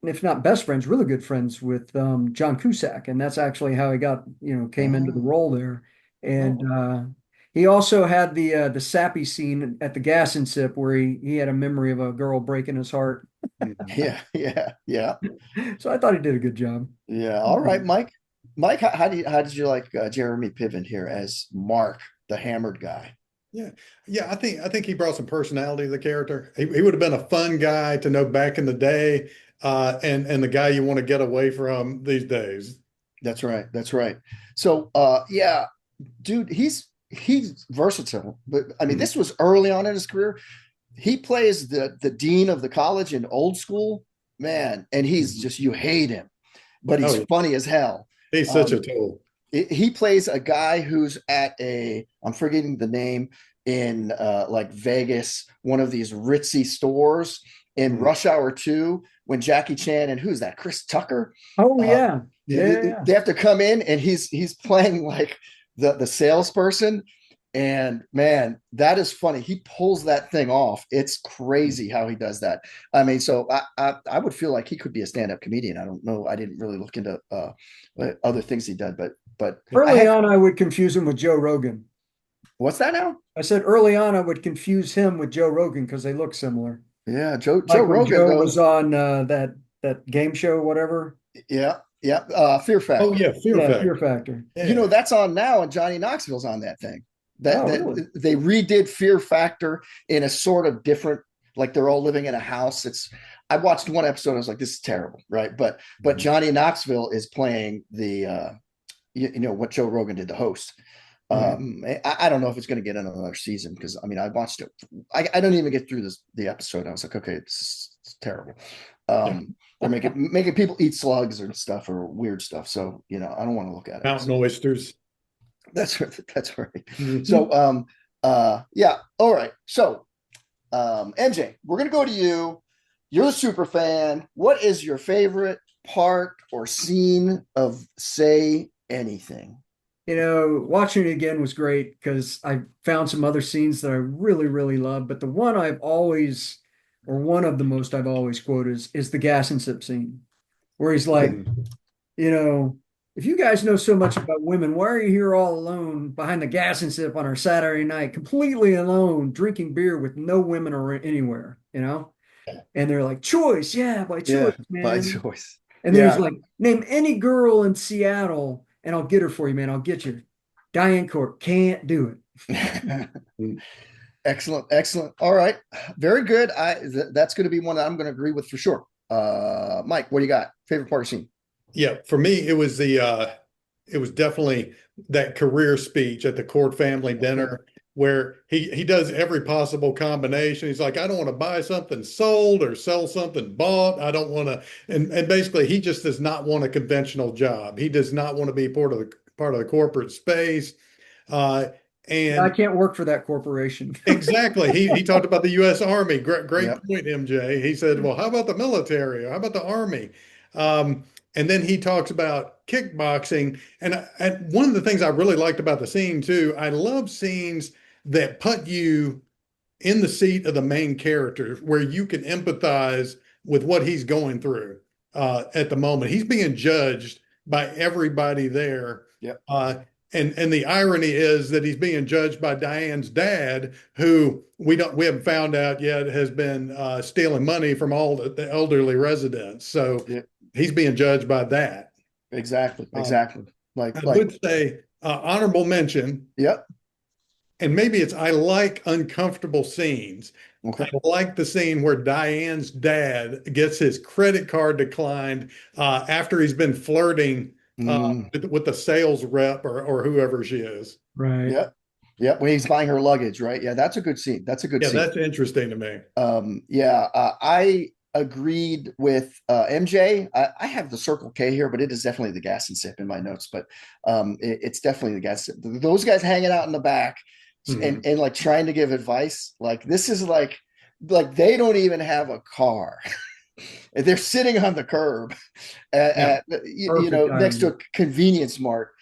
Speaker 3: if not best friends, really good friends with John Cusack, and that's actually how he got, came into the
Speaker 1: Oh,
Speaker 3: role there. And
Speaker 2: Oh,
Speaker 3: he also had the sappy scene at the gas and sip where he had a memory of a girl breaking his heart.
Speaker 2: mhm.
Speaker 1: yeah, yeah, yeah.
Speaker 3: So I thought he did a good job.
Speaker 1: Yeah. All right, Mike. Mike, how did you like Jeremy Piven here as Mark, the hammered guy?
Speaker 2: Yeah, yeah. I think he brought some personality to the character. He would have been a fun guy to know back in the day, and the guy you want to get away from these days.
Speaker 1: That's right. That's right. So, yeah, dude, he's versatile, but I mean,
Speaker 2: Mhm.
Speaker 1: this was early on in his career. He plays the dean of the college in Old School, man, and he's
Speaker 2: Mhm.
Speaker 1: just, you hate him, but
Speaker 2: Oh,
Speaker 1: he's
Speaker 2: yeah.
Speaker 1: funny as hell.
Speaker 2: He's such a
Speaker 1: Um,
Speaker 2: tool.
Speaker 1: he plays a guy who's at a, I'm forgetting the name, in like Vegas, one of these ritzy stores in
Speaker 2: Mhm.
Speaker 1: Rush Hour 2, when Jackie Chan and who's that, Chris Tucker,
Speaker 3: Oh
Speaker 1: uh,
Speaker 3: yeah. Yeah, yeah, yeah.
Speaker 1: they have to come in, and he's playing like the salesperson. And man, that is funny. He pulls that thing off. It's crazy how he does that. I mean, so I would feel like he could be a stand-up comedian. I don't know. I didn't really look into other things he did, but I
Speaker 3: Early
Speaker 1: had,
Speaker 3: on, I would confuse him with Joe Rogan.
Speaker 1: what's that now?
Speaker 3: I said early on, I would confuse him with Joe Rogan because they look similar.
Speaker 1: Yeah, Joe
Speaker 3: Like when
Speaker 1: Rogan
Speaker 3: Joe was
Speaker 1: though.
Speaker 3: on that game show, whatever.
Speaker 1: Yeah, yeah. Fear
Speaker 2: Oh
Speaker 1: Factor.
Speaker 2: yeah, Fear
Speaker 3: Yeah, Fear
Speaker 2: Factor.
Speaker 3: Factor.
Speaker 2: Yeah.
Speaker 1: That's on now, and Johnny Knoxville's on that thing. That
Speaker 3: Oh, really?
Speaker 1: they redid Fear Factor in a sort of different, like they're all living in a house. It's, I watched one episode, I was like, this is terrible, right? But
Speaker 2: Mhm.
Speaker 1: Johnny Knoxville is playing the what Joe Rogan did, the host.
Speaker 3: Right.
Speaker 1: I don't know if it's going to get another season, because I mean, I watched it. I don't even get through the episode. I was like, okay, it's terrible.
Speaker 2: Yeah.
Speaker 1: They're making people eat slugs or stuff or weird stuff. So I don't want to look at it.
Speaker 2: Mountain oysters.
Speaker 1: That's right. That's right. So
Speaker 2: Mhm.
Speaker 1: yeah. All right. So MJ, we're gonna go to you. You're the super fan. What is your favorite part or scene of Say Anything?
Speaker 3: Watching it again was great because I found some other scenes that I really, really love. But the one I've always, or one of the most I've always quoted is the gas and sip scene, where he's like,
Speaker 2: Mhm.
Speaker 3: you know, if you guys know so much about women, why are you here all alone behind the gas and sip on our Saturday night, completely alone, drinking beer with no women or anywhere, And they're like, choice, yeah, by choice,
Speaker 1: Yeah, by
Speaker 3: man.
Speaker 1: choice.
Speaker 3: And then he's
Speaker 1: Yeah.
Speaker 3: like, name any girl in Seattle and I'll get her for you, man. I'll get you. Diane Court can't do
Speaker 2: Mhm.
Speaker 1: Excellent, excellent. All right, very good. That's going to be one that I'm going to agree with for sure. Mike, what do you got? Favorite part of scene?
Speaker 2: Yeah, for me, it was definitely that career speech at the Court family dinner where he does every possible combination. He's like, I don't want to buy something sold or sell something bought. I don't want to, and basically he just does not want a conventional job. He does not want to be part of the corporate space. Uh,
Speaker 3: it. I
Speaker 2: and
Speaker 3: can't work for that corporation.
Speaker 2: Exactly. He talked about the U.S. Army. Great
Speaker 1: Yep.
Speaker 2: point, MJ. He said, "Well, how about the military? Or how about the Army?" And then he talks about kickboxing. And one of the things I really liked about the scene too, I love scenes that put you in the seat of the main character, where you can empathize with what he's going through at the moment. He's being judged by everybody there.
Speaker 1: Yep.
Speaker 2: Uh, and the irony is that he's being judged by Diane's dad, who we haven't found out yet has been stealing money from all the elderly residents. So
Speaker 1: Yep.
Speaker 2: he's being judged by that.
Speaker 1: Exactly.
Speaker 2: Um,
Speaker 1: Exactly. Like
Speaker 2: I
Speaker 1: like.
Speaker 2: would say honorable mention,
Speaker 1: Yep.
Speaker 2: and maybe it's I like uncomfortable scenes. I
Speaker 1: Okay.
Speaker 2: like the scene where Diane's dad gets his credit card declined after he's been flirting
Speaker 1: Mm,
Speaker 2: with the sales rep or whoever she is.
Speaker 3: Right.
Speaker 1: yep. Yep. When he's buying her luggage, right? Yeah, that's a good scene. That's a good
Speaker 2: Yeah,
Speaker 1: scene.
Speaker 2: that's interesting to me.
Speaker 1: Yeah, I agreed with MJ. I have the Circle K here, but it is definitely the gas and sip in my notes. But it's definitely the gas. Those guys hanging out in the back
Speaker 2: Mhm.
Speaker 1: and like trying to give advice. Like this is like they don't even have a car. They're sitting on the curb
Speaker 2: Yeah,
Speaker 3: Perfect
Speaker 1: next to
Speaker 3: irony.
Speaker 1: a convenience mart.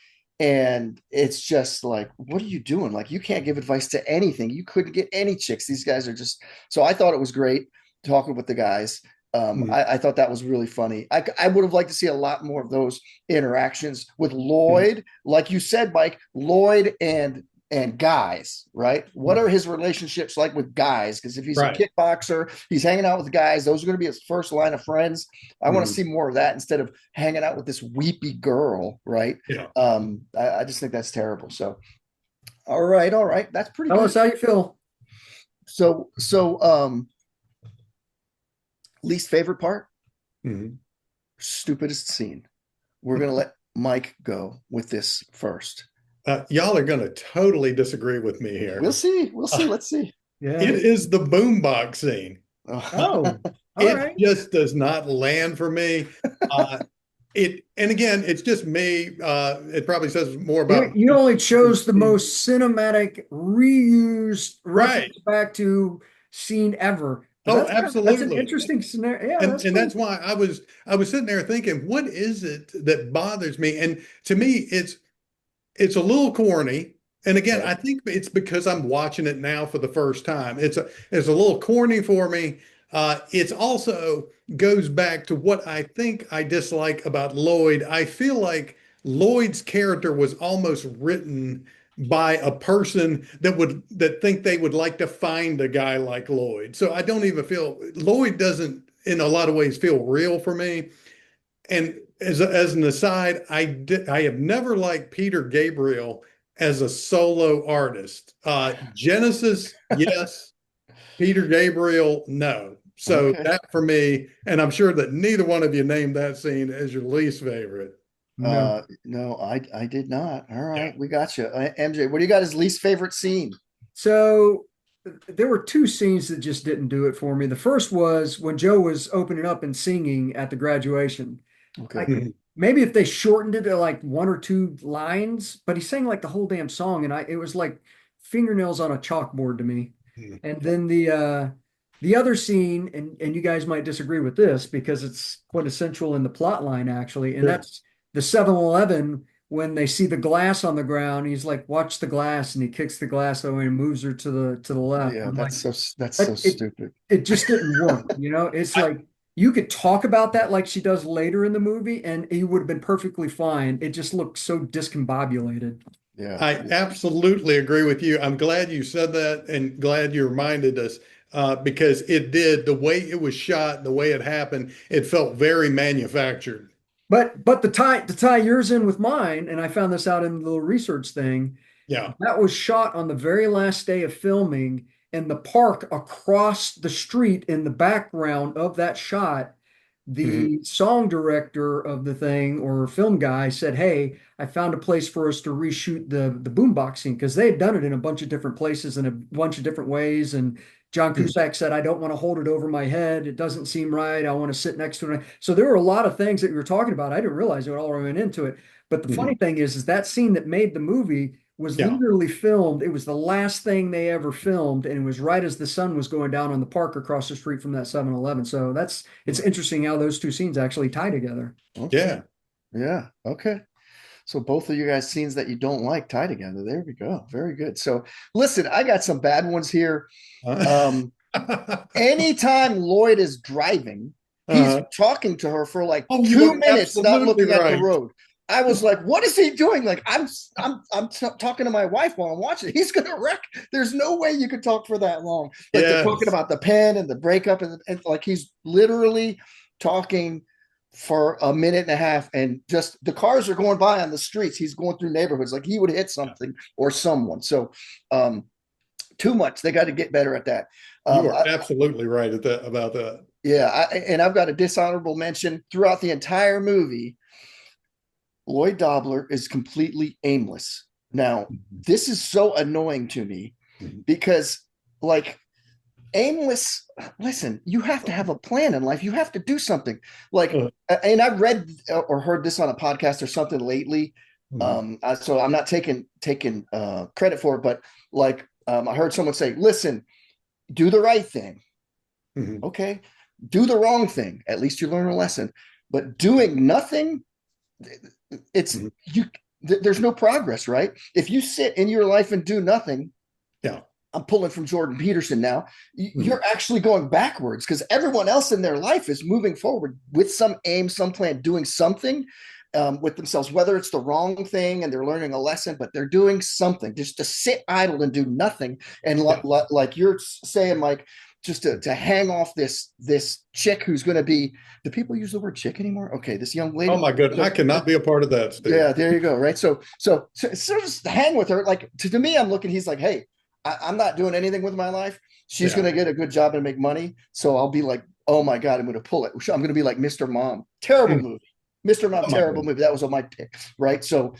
Speaker 1: And it's just like, what are you doing? Like, you can't give advice to anything. You couldn't get any chicks. These guys are just, so I thought it was great talking with the guys.
Speaker 2: Mhm.
Speaker 1: I thought that was really funny. I would have liked to see a lot more of those interactions with
Speaker 2: Mhm.
Speaker 1: Lloyd. Like you said, Mike, Lloyd and guys, right? What are his relationships like with guys? Because if he's a
Speaker 2: Right.
Speaker 1: kickboxer, he's hanging out with guys. Those are going to be his first line of friends. I want to
Speaker 2: Mhm.
Speaker 1: see more of that instead of hanging out with this weepy girl, right?
Speaker 2: Yeah.
Speaker 1: I just think that's terrible. So, all right, that's pretty
Speaker 3: Tell
Speaker 1: good.
Speaker 3: us how you feel.
Speaker 1: So, least favorite part,
Speaker 2: Mhm.
Speaker 1: stupidest scene. We're gonna let Mike go with this first.
Speaker 2: Y'all are going to totally disagree with me here.
Speaker 1: We'll see. We'll see. Let's see.
Speaker 3: Yeah.
Speaker 2: It is the boombox scene.
Speaker 3: Oh, all
Speaker 2: It
Speaker 3: right.
Speaker 2: just does not land for me. And again, it's just me. It probably says more about
Speaker 3: You only chose the most cinematic reused
Speaker 2: right.
Speaker 3: reference back to scene ever. But
Speaker 2: Oh,
Speaker 3: that's an
Speaker 2: absolutely.
Speaker 3: interesting scenario. Yeah,
Speaker 2: And
Speaker 3: that's
Speaker 2: and
Speaker 3: cool.
Speaker 2: that's why I was sitting there thinking, what is it that bothers me? And to me, it's a little corny. And again,
Speaker 1: Right.
Speaker 2: I think it's because I'm watching it now for the first time. It's a little corny for me. It's also goes back to what I think I dislike about Lloyd. I feel like Lloyd's character was almost written by a person that think they would like to find a guy like Lloyd. So I don't even feel Lloyd doesn't in a lot of ways feel real for me. And as an aside, I have never liked Peter Gabriel as a solo artist. Genesis, yes. Peter Gabriel, no. So
Speaker 1: Okay.
Speaker 2: that for me, and I'm sure that neither one of you named that scene as your least favorite.
Speaker 3: No.
Speaker 1: No, I did not. All
Speaker 2: Yeah.
Speaker 1: right, we got you. MJ, what do you got as least favorite scene?
Speaker 3: So there were two scenes that just didn't do it for me. The first was when Joe was opening up and singing at the graduation.
Speaker 1: Okay.
Speaker 3: Like maybe if they shortened it to like one or two lines, but he sang like the whole damn song, and it was like fingernails on a chalkboard to me. And then the other scene, and you guys might disagree with this because it's quintessential in the plot line actually, and
Speaker 2: Sure.
Speaker 3: that's the 7-Eleven when they see the glass on the ground. He's like, "Watch the glass," and he kicks the glass away and moves her to the left.
Speaker 1: Yeah,
Speaker 3: I'm like,
Speaker 1: that's so
Speaker 3: that
Speaker 1: stupid.
Speaker 3: it just didn't work. It's
Speaker 2: I,
Speaker 3: like you could talk about that like she does later in the movie, and it would have been perfectly fine. It just looked so discombobulated.
Speaker 1: Yeah.
Speaker 2: I absolutely agree with you. I'm glad you said that and glad you reminded us because it did, the way it was shot, the way it happened, it felt very manufactured.
Speaker 3: But to tie yours in with mine, and I found this out in the little research thing.
Speaker 2: Yeah.
Speaker 3: That was shot on the very last day of filming in the park across the street in the background of that shot.
Speaker 1: Mhm.
Speaker 3: The song director of the thing or film guy said, "Hey, I found a place for us to reshoot the boombox scene because they had done it in a bunch of different places in a bunch of different ways." And John Cusack said, "I don't want to hold it over my head. It doesn't seem right. I want to sit next to it." So there were a lot of things that we were talking about. I didn't realize it all went into it. But the funny
Speaker 2: Mhm.
Speaker 3: thing is that scene that made the movie was
Speaker 2: Yeah.
Speaker 3: literally filmed. It was the last thing they ever filmed, and it was right as the sun was going down on the park across the street from that 7-Eleven. So it's interesting how those two scenes actually tie together.
Speaker 1: Okay.
Speaker 2: Yeah.
Speaker 1: Yeah. Okay. So both of you guys scenes that you don't like tie together. There we go. Very good. So listen, I got some bad ones here. Um,
Speaker 2: Uh,
Speaker 1: anytime Lloyd is driving, he's
Speaker 2: uh,
Speaker 1: talking to her for like
Speaker 2: oh, you
Speaker 1: 2 minutes,
Speaker 2: are
Speaker 1: not
Speaker 2: absolutely
Speaker 1: looking at the
Speaker 2: right.
Speaker 1: road. I was like, what is he doing? Like, talking to my wife while I'm watching. He's gonna wreck. There's no way you could talk for that long. Like they're talking
Speaker 2: Yes.
Speaker 1: about the pen and the breakup, and like he's literally talking for a minute and a half, and just the cars are going by on the streets. He's going through neighborhoods, like he would hit something or someone. So, too much. They got to get better at that.
Speaker 2: You are
Speaker 1: I,
Speaker 2: absolutely right about that.
Speaker 1: yeah, and I've got a dishonorable mention throughout the entire movie. Lloyd Dobler is completely aimless. Now, this is so annoying to me
Speaker 2: Mhm.
Speaker 1: because, like, aimless, listen, you have to have a plan in life. You have to do something. Like,
Speaker 2: Uh,
Speaker 1: and I've read or heard this on a podcast or something lately.
Speaker 2: mhm.
Speaker 1: So I'm not taking credit for it, but like, I heard someone say, listen, do the right thing.
Speaker 2: Mhm.
Speaker 1: Okay. Do the wrong thing. At least you learn a lesson. But doing nothing, it's
Speaker 2: Mhm.
Speaker 1: you there's no progress, right? If you sit in your life and do nothing,
Speaker 2: Yeah.
Speaker 1: I'm pulling from Jordan Peterson now,
Speaker 2: Mhm.
Speaker 1: you're actually going backwards because everyone else in their life is moving forward with some aim, some plan, doing something with themselves, whether it's the wrong thing and they're learning a lesson, but they're doing something. Just to sit idle and do nothing. And
Speaker 2: Yeah.
Speaker 1: like you're saying, Mike, just to hang off this chick who's going to be, do people use the word chick anymore? Okay, this young
Speaker 2: Oh
Speaker 1: lady.
Speaker 2: my goodness. I
Speaker 1: So
Speaker 2: cannot be a part of that, Steve.
Speaker 1: yeah, there you go. Right. So just hang with her. Like to me, I'm looking, he's like, hey, I'm not doing anything with my life. She's
Speaker 2: Yeah.
Speaker 1: going to get a good job and make money. So I'll be like, oh my God, I'm going to pull it. I'm going to be like Mr. Mom. Terrible movie. Mr. Not
Speaker 2: Oh my
Speaker 1: Terrible
Speaker 2: God.
Speaker 1: movie. That was on my pick, right? So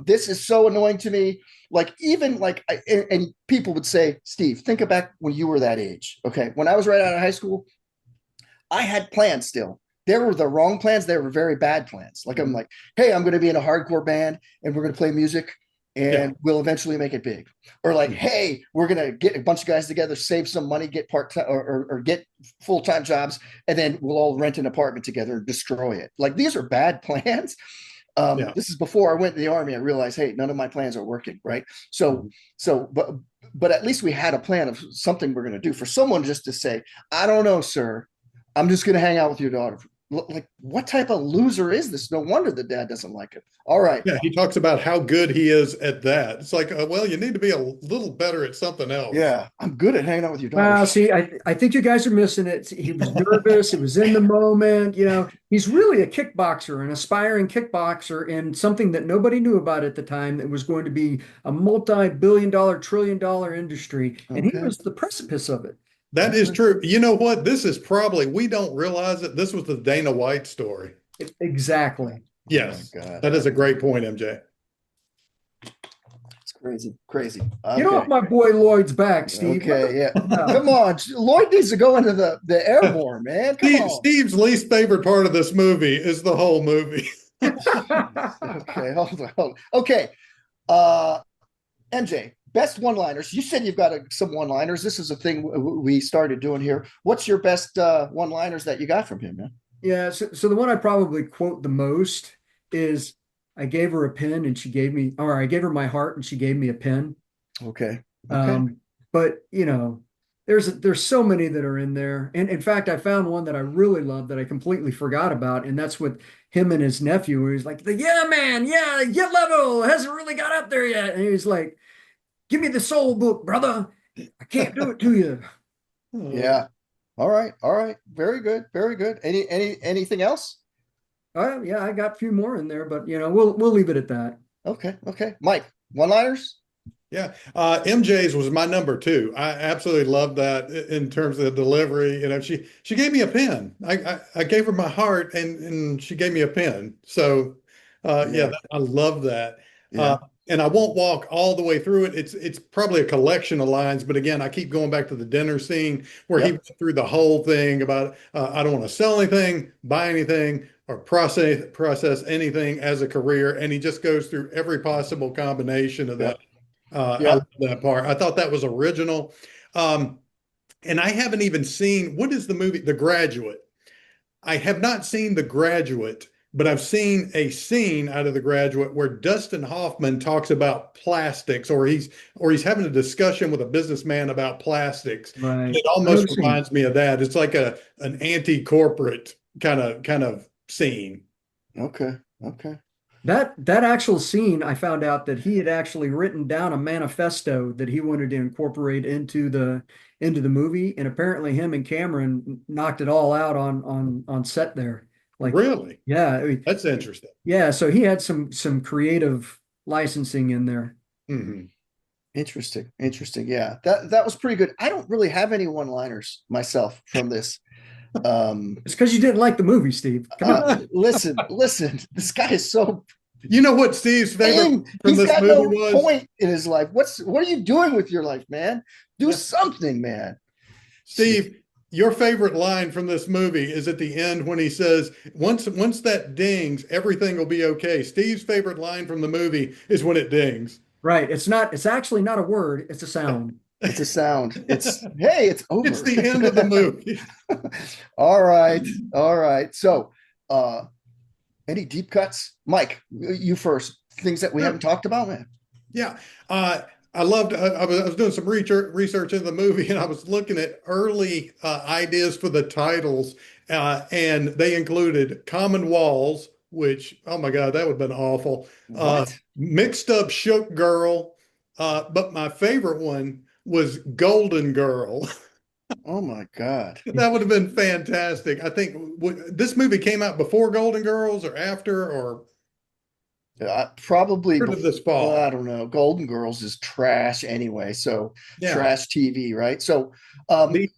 Speaker 1: this is so annoying to me. Like even like, and people would say, Steve, think back when you were that age. Okay, when I was right out of high school, I had plans still. They were the wrong plans. They were very bad plans. Like I'm like, hey, I'm going to be in a hardcore band and we're going to play music
Speaker 2: Yeah.
Speaker 1: and we'll eventually make it big. Or like, hey, we're going to get a bunch of guys together, save some money, get part-time or get full-time jobs, and then we'll all rent an apartment together and destroy it. Like these are bad plans.
Speaker 2: Yeah.
Speaker 1: This is before I went to the army. I realized, hey, none of my plans are working, right? So,
Speaker 2: Mhm.
Speaker 1: but at least we had a plan of something we're going to do. For someone just to say, I don't know, sir, I'm just going to hang out with your daughter. Like, what type of loser is this? No wonder the dad doesn't like it. All right.
Speaker 2: Yeah, he talks about how good he is at that. It's like, well, you need to be a little better at something else.
Speaker 1: Yeah, I'm good at hanging out with your daughter.
Speaker 3: Well, see, I think you guys are missing it. He was nervous. It was in the moment. He's really a kickboxer, an aspiring kickboxer, and something that nobody knew about at the time that was going to be a multi-billion dollar, trillion dollar industry. And he
Speaker 1: Okay.
Speaker 3: was the precipice of it.
Speaker 2: That is
Speaker 1: Okay.
Speaker 2: true. You know what? This is probably, we don't realize it. This was the Dana White story.
Speaker 3: Exactly.
Speaker 1: Oh my
Speaker 2: Yes,
Speaker 1: God.
Speaker 2: that is a great point, MJ.
Speaker 1: It's crazy. Crazy.
Speaker 3: Get off
Speaker 1: Okay.
Speaker 3: my boy Lloyd's back, Steve.
Speaker 1: Okay. Yeah.
Speaker 3: Yeah.
Speaker 1: Come on. Lloyd needs to go into the airborne, man. Come on.
Speaker 2: Steve's least favorite part of this movie is the whole movie.
Speaker 1: Okay. Hold on. Okay. Uh, MJ, best one-liners. You said you've got some one-liners. This is a thing we started doing here. What's your best one-liners that you got from him, man?
Speaker 3: Yeah, so the one I probably quote the most is I gave her a pen and she gave me, or I gave her my heart and she gave me a pen.
Speaker 1: Okay. Okay.
Speaker 3: Um, but there's so many that are in there. And in fact, I found one that I really love that I completely forgot about, and that's with him and his nephew, where he's like, yeah, man, yeah, get level hasn't really got up there yet. And he's like, give me the soul book, brother. I can't do it to you.
Speaker 1: Yeah. All right. All right. Very good. Very good. Anything else?
Speaker 3: Yeah, I got a few more in there, but we'll leave it at that.
Speaker 1: Okay. Okay. Mike, one-liners?
Speaker 2: Yeah, MJ's was my number two. I absolutely love that in terms of the delivery. She gave me a pen. I gave her my heart, and she gave me a pen. So,
Speaker 1: Yeah.
Speaker 2: I love that. Uh,
Speaker 1: Yeah.
Speaker 2: and I won't walk all the way through it. It's probably a collection of lines, but again, I keep going back to the dinner scene where he
Speaker 1: Yep.
Speaker 2: went through the whole thing about I don't want to sell anything, buy anything, or process anything as a career, and he just goes through every possible combination of that.
Speaker 1: Yep.
Speaker 2: I love
Speaker 1: Yep.
Speaker 2: that part. I thought that was original. Um, and I haven't even seen, what is the movie? The Graduate. I have not seen The Graduate, but I've seen a scene out of The Graduate where Dustin Hoffman talks about plastics, or he's having a discussion with a businessman about plastics.
Speaker 3: Right.
Speaker 2: It
Speaker 3: I know the
Speaker 2: almost
Speaker 3: scene.
Speaker 2: reminds me of that. It's like an anti-corporate kind of scene.
Speaker 1: Okay. Okay.
Speaker 3: That actual scene, I found out that he had actually written down a manifesto that he wanted to incorporate into the movie, and apparently him and Cameron knocked it all out on set there. Like,
Speaker 2: Really?
Speaker 3: yeah, I mean,
Speaker 2: That's interesting.
Speaker 3: yeah. So he had some creative licensing in there.
Speaker 2: Mhm.
Speaker 1: Interesting. Interesting. Yeah. That was pretty good. I don't really have any one-liners myself from this.
Speaker 3: It's because you didn't like the movie, Steve. Come on.
Speaker 1: Listen. This guy is so
Speaker 2: You know what Steve's favorite
Speaker 1: lame.
Speaker 2: from
Speaker 1: He's
Speaker 2: this
Speaker 1: got
Speaker 2: movie
Speaker 1: no
Speaker 2: was?
Speaker 1: point in his life. What are you doing with your life, man? Do something, man.
Speaker 2: Steve, your favorite line from this movie is at the end when he says, once that dings, everything will be okay. Steve's favorite line from the movie is when it dings.
Speaker 3: Right. It's actually not a word, it's a sound.
Speaker 1: It's a sound. Hey, it's
Speaker 2: It's
Speaker 1: over.
Speaker 2: the end of the movie.
Speaker 1: All right. All right. So any deep cuts? Mike, you first. Things that we haven't talked about, man.
Speaker 2: Yeah. I loved, I was doing some research into the movie, and I was looking at early ideas for the titles, and they included Common Walls, which, oh my God, that would have been awful.
Speaker 1: What?
Speaker 2: Mixed Up Shook Girl. But my favorite one was Golden Girl.
Speaker 1: Oh my God.
Speaker 2: That would have been fantastic. I think this movie came out before Golden Girls or after, or
Speaker 1: Probably
Speaker 2: where did this
Speaker 1: well, I
Speaker 2: fall?
Speaker 1: don't know. Golden Girls is trash anyway, so
Speaker 2: Yeah.
Speaker 1: trash TV, right? So, um,
Speaker 2: The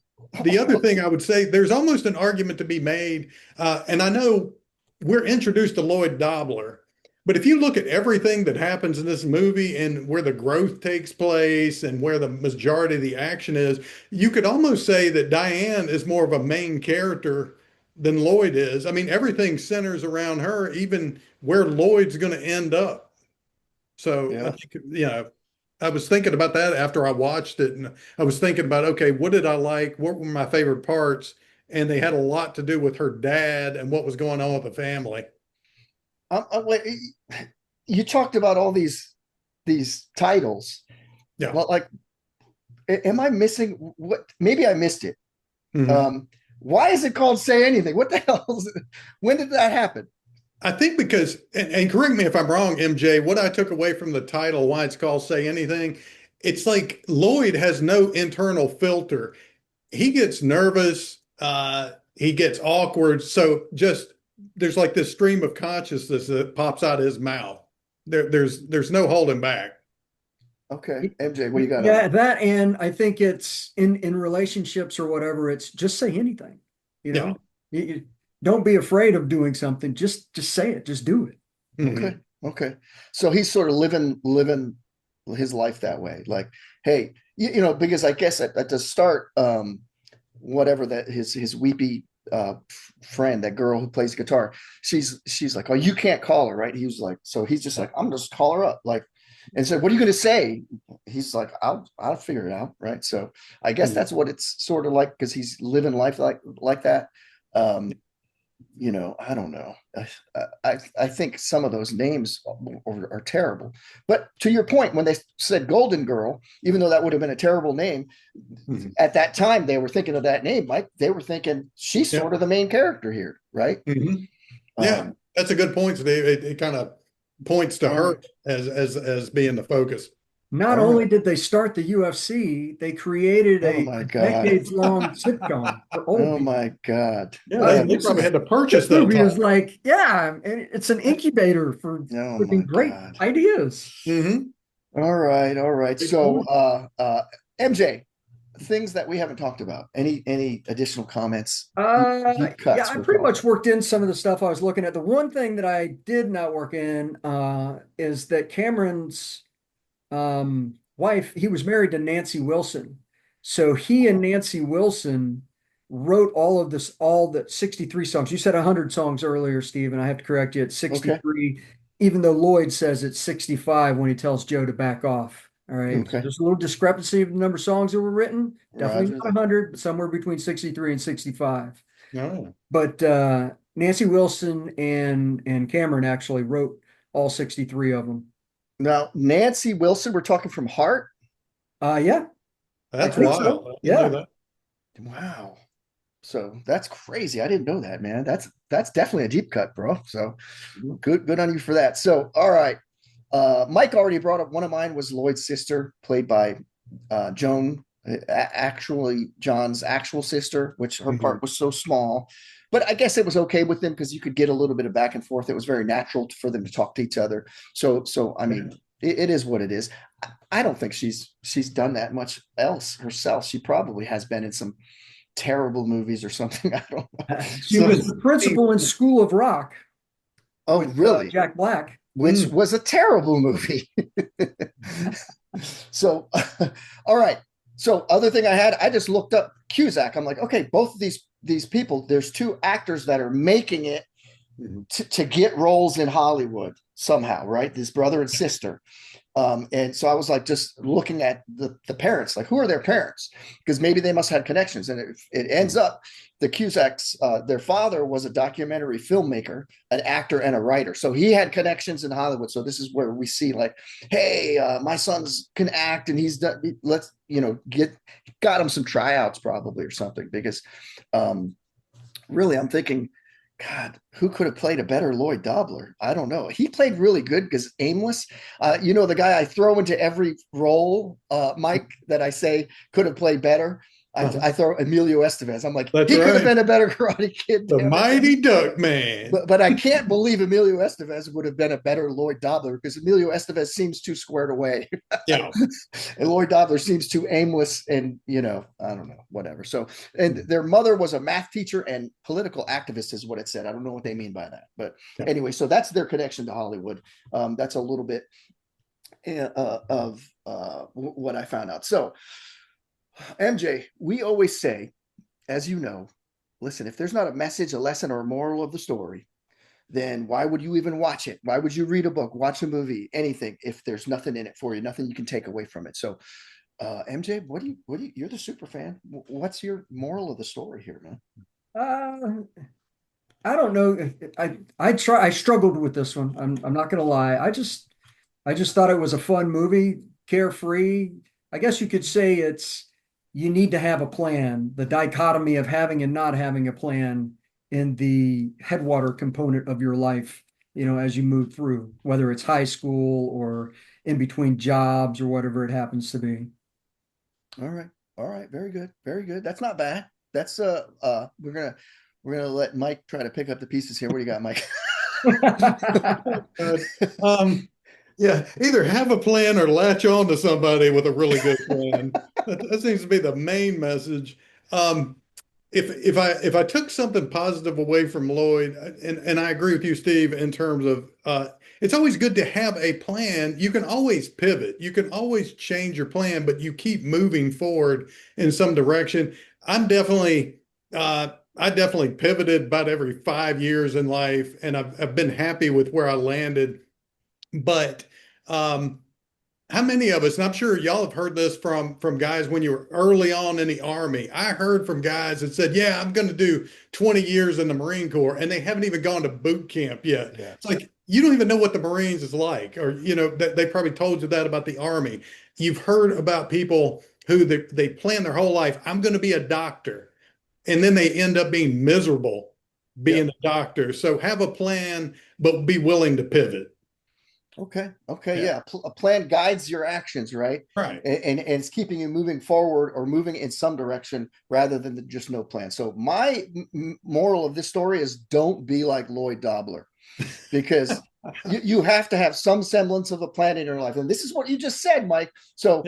Speaker 2: the other thing I would say, there's almost an argument to be made, and I know we're introduced to Lloyd Dobler. But if you look at everything that happens in this movie and where the growth takes place and where the majority of the action is, you could almost say that Diane is more of a main character than Lloyd is. I mean, everything centers around her, even where Lloyd's going to end up. So I
Speaker 1: Yeah.
Speaker 2: think, I was thinking about that after I watched it, and I was thinking about, okay, what did I like? What were my favorite parts? And they had a lot to do with her dad and what was going on with the family.
Speaker 1: Wait, you talked about all these titles.
Speaker 2: Yeah.
Speaker 1: Well, like, am I missing what? Maybe I missed it.
Speaker 2: Mhm.
Speaker 1: Why is it called Say Anything? What the hell is it? When did that happen?
Speaker 2: I think because, and correct me if I'm wrong, MJ, what I took away from the title, why it's called Say Anything, it's like Lloyd has no internal filter. He gets nervous, he gets awkward. So just there's like this stream of consciousness that pops out of his mouth. There's no holding back.
Speaker 1: Okay, MJ, what do you got on
Speaker 3: Yeah,
Speaker 1: it?
Speaker 3: that, and I think it's in relationships or whatever, it's just say anything, you
Speaker 2: Yeah.
Speaker 3: know. You don't be afraid of doing something. Just say it. Just do it.
Speaker 1: Okay,
Speaker 2: Mhm.
Speaker 1: okay. So he's sort of living his life that way. Like, hey, because I guess at the start, whatever that his weepy friend, that girl who plays guitar, she's like, oh, you can't call her, right? He was like, so he's just like, I'm just call her up, like, and said, what are you going to say? He's like, I'll figure it out, right? So I guess
Speaker 2: Mhm.
Speaker 1: that's what it's sort of like, because he's living life like that. Um, I don't know. I think some of those names are terrible. But to your point, when they said Golden Girl, even though that would have been a terrible name,
Speaker 2: Mhm.
Speaker 1: at that time they were thinking of that name, Mike. They were thinking she's
Speaker 2: Yeah.
Speaker 1: sort of the main character here, right?
Speaker 2: Mhm. Yeah,
Speaker 1: Um,
Speaker 2: that's a good point, Steve. It kind of points to
Speaker 1: all
Speaker 2: her
Speaker 1: right,
Speaker 2: as being the focus.
Speaker 3: Not
Speaker 1: all right.
Speaker 3: only did they start the UFC, they created
Speaker 1: Oh
Speaker 3: a
Speaker 1: my God.
Speaker 3: decades-long sitcom for old
Speaker 1: Oh
Speaker 3: people.
Speaker 1: my God.
Speaker 2: Yeah, they
Speaker 3: This
Speaker 2: probably
Speaker 3: is
Speaker 2: had to
Speaker 3: this
Speaker 2: purchase that
Speaker 3: movie is
Speaker 2: title.
Speaker 3: like, yeah, and it's an incubator for
Speaker 1: Oh
Speaker 3: putting
Speaker 1: my
Speaker 3: great
Speaker 1: God.
Speaker 3: ideas.
Speaker 2: Hmm.
Speaker 1: All right, all right.
Speaker 3: Great
Speaker 1: So,
Speaker 3: story.
Speaker 1: MJ, things that we haven't talked about. Any additional comments? Deep
Speaker 3: Yeah,
Speaker 1: cuts,
Speaker 3: I
Speaker 1: we're
Speaker 3: pretty
Speaker 1: calling
Speaker 3: much
Speaker 1: it.
Speaker 3: worked in some of the stuff I was looking at. The one thing that I did not work in is that Cameron's wife, he was married to Nancy Wilson. So he and Nancy Wilson wrote all the 63 songs. You said 100 songs earlier, Steve, and I have to correct you. It's
Speaker 1: Okay.
Speaker 3: 63, even though Lloyd says it's 65 when he tells Joe to back off. All right. So
Speaker 1: Okay.
Speaker 3: there's a little discrepancy of the number of songs that were written. Definitely
Speaker 1: Roger
Speaker 3: not
Speaker 1: that.
Speaker 3: 100, but somewhere between 63 and 65.
Speaker 2: Oh,
Speaker 3: But Nancy Wilson and Cameron actually wrote all 63 of them.
Speaker 1: Now, Nancy Wilson, we're talking from Heart.
Speaker 3: Yeah, I
Speaker 2: that's
Speaker 3: think
Speaker 2: wild.
Speaker 3: so.
Speaker 2: I didn't know
Speaker 3: Yeah.
Speaker 2: that.
Speaker 1: Wow. So that's crazy. I didn't know that, man. That's definitely a deep cut, bro. So good on you for that. So, all right. Mike already brought up one of mine was Lloyd's sister, played by Joan, actually John's actual sister, which her
Speaker 2: Mhm.
Speaker 1: part was so small. But I guess it was okay with them because you could get a little bit of back and forth. It was very natural for them to talk to each other. So I mean, it is what it is. I don't think she's done that much else herself. She probably has been in some terrible movies or something. I don't know.
Speaker 3: She
Speaker 1: So,
Speaker 3: was the principal in School of Rock
Speaker 1: oh,
Speaker 3: with
Speaker 1: really?
Speaker 3: Jack Black.
Speaker 1: Which
Speaker 2: Mm.
Speaker 1: was a terrible movie. So, all right. So, other thing I had, I just looked up Cusack. I'm like, okay, both of these people, there's two actors that are making it
Speaker 2: Mhm.
Speaker 1: to get roles in Hollywood somehow, right? This brother and sister. And so I was like, just looking at the parents, like, who are their parents? Because maybe they must have connections. And it ends up the Cusacks, their father was a documentary filmmaker, an actor, and a writer. So he had connections in Hollywood. So this is where we see, like, hey, my son's can act, and he's done. Let's got him some tryouts probably or something. Because really, I'm thinking, God, who could have played a better Lloyd Dobler? I don't know. He played really good because Aimless, the guy I throw into every role, Mike, that I say could have played better. I throw Emilio Estevez. I'm like,
Speaker 2: That's
Speaker 1: he could have
Speaker 2: right.
Speaker 1: been a better Karate Kid.
Speaker 2: The
Speaker 1: Damn it.
Speaker 2: Mighty Duck Man.
Speaker 1: But I can't believe Emilio Estevez would have been a better Lloyd Dobler because Emilio Estevez seems too squared away.
Speaker 2: Yeah.
Speaker 1: And Lloyd Dobler seems too aimless and, I don't know, whatever. So, and their mother was a math teacher and political activist is what it said. I don't know what they mean by that. But anyway, so that's their connection to Hollywood. That's a little bit of what I found out. So, MJ, we always say, as you know, listen, if there's not a message, a lesson, or a moral of the story, then why would you even watch it? Why would you read a book, watch a movie, anything, if there's nothing in it for you, nothing you can take away from it? So, MJ, you're the super fan. What's your moral of the story here, man?
Speaker 3: I don't know. I struggled with this one. I'm not gonna lie. I just thought it was a fun movie, carefree. I guess you could say you need to have a plan, the dichotomy of having and not having a plan in the headwater component of your life, as you move through, whether it's high school or in between jobs or whatever it happens to be.
Speaker 1: All right. All right. Very good. Very good. That's not bad. That's we're gonna let Mike try to pick up the pieces here. What do you got, Mike?
Speaker 2: Yeah, either have a plan or latch on to somebody with a really good plan. That seems to be the main message. If I took something positive away from Lloyd, and I agree with you, Steve, in terms of it's always good to have a plan. You can always pivot. You can always change your plan, but you keep moving forward in some direction. I definitely pivoted about every 5 years in life, and I've been happy with where I landed. But how many of us, and I'm sure y'all have heard this from guys when you were early on in the Army. I heard from guys that said, yeah, I'm going to do 20 years in the Marine Corps, and they haven't even gone to boot camp yet.
Speaker 1: Yeah.
Speaker 2: It's like, you don't even know what the Marines is like, or, they probably told you that about the Army. You've heard about people who they plan their whole life, I'm going to be a doctor, and then they end up being miserable being a doctor. So have a plan, but be willing to pivot.
Speaker 1: Okay. Yeah. A plan guides your actions, right?
Speaker 2: Right.
Speaker 1: And it's keeping you moving forward or moving in some direction rather than just no plan. So my moral of this story is don't be like Lloyd Dobler, because you have to have some semblance of a plan in your life. And this is what you just said, Mike. So,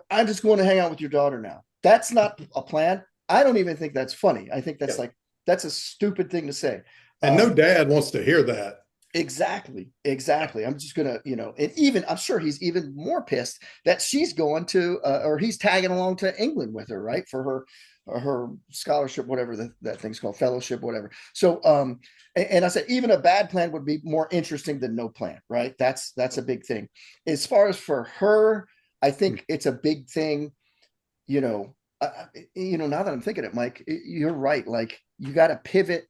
Speaker 1: I'm just going to hang out with your daughter now. That's not a plan. I don't even think that's funny. I think that's that's a stupid thing to say.
Speaker 2: And no dad wants to hear that.
Speaker 1: Exactly. I'm just gonna, and even I'm sure he's even more pissed that she's going to, or he's tagging along to England with her, right, for her scholarship, whatever that thing's called, fellowship, whatever. So, and I said even a bad plan would be more interesting than no plan, right? That's a big thing. As far as for her, I think it's a big thing. Now that I'm thinking it, Mike, you're right. Like you got to pivot.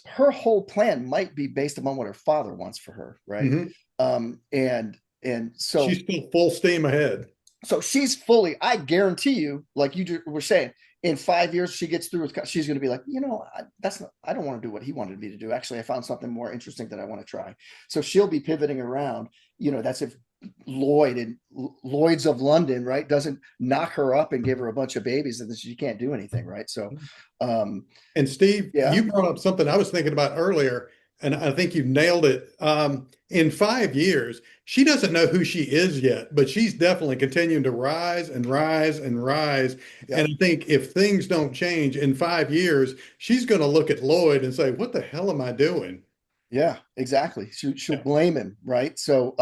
Speaker 1: Her whole plan might be based upon what her father wants for her, right? Mm-hmm. And so
Speaker 2: she's still full steam ahead.
Speaker 1: So she's fully, I guarantee you, like you were saying, in 5 years she gets through with, she's going to be like, I don't want to do what he wanted me to do. Actually, I found something more interesting that I want to try. So she'll be pivoting around. That's if Lloyd's of London, right, doesn't knock her up and give her a bunch of babies and she can't do anything, right? So,
Speaker 2: and Steve, you brought up something I was thinking about earlier, and I think you nailed it. In 5 years, she doesn't know who she is yet, but she's definitely continuing to rise and rise and rise. Yep. And I think if things don't change in 5 years, she's going to look at Lloyd and say, "What the hell am I doing?"
Speaker 1: Yeah, exactly. She'll blame him, right? So,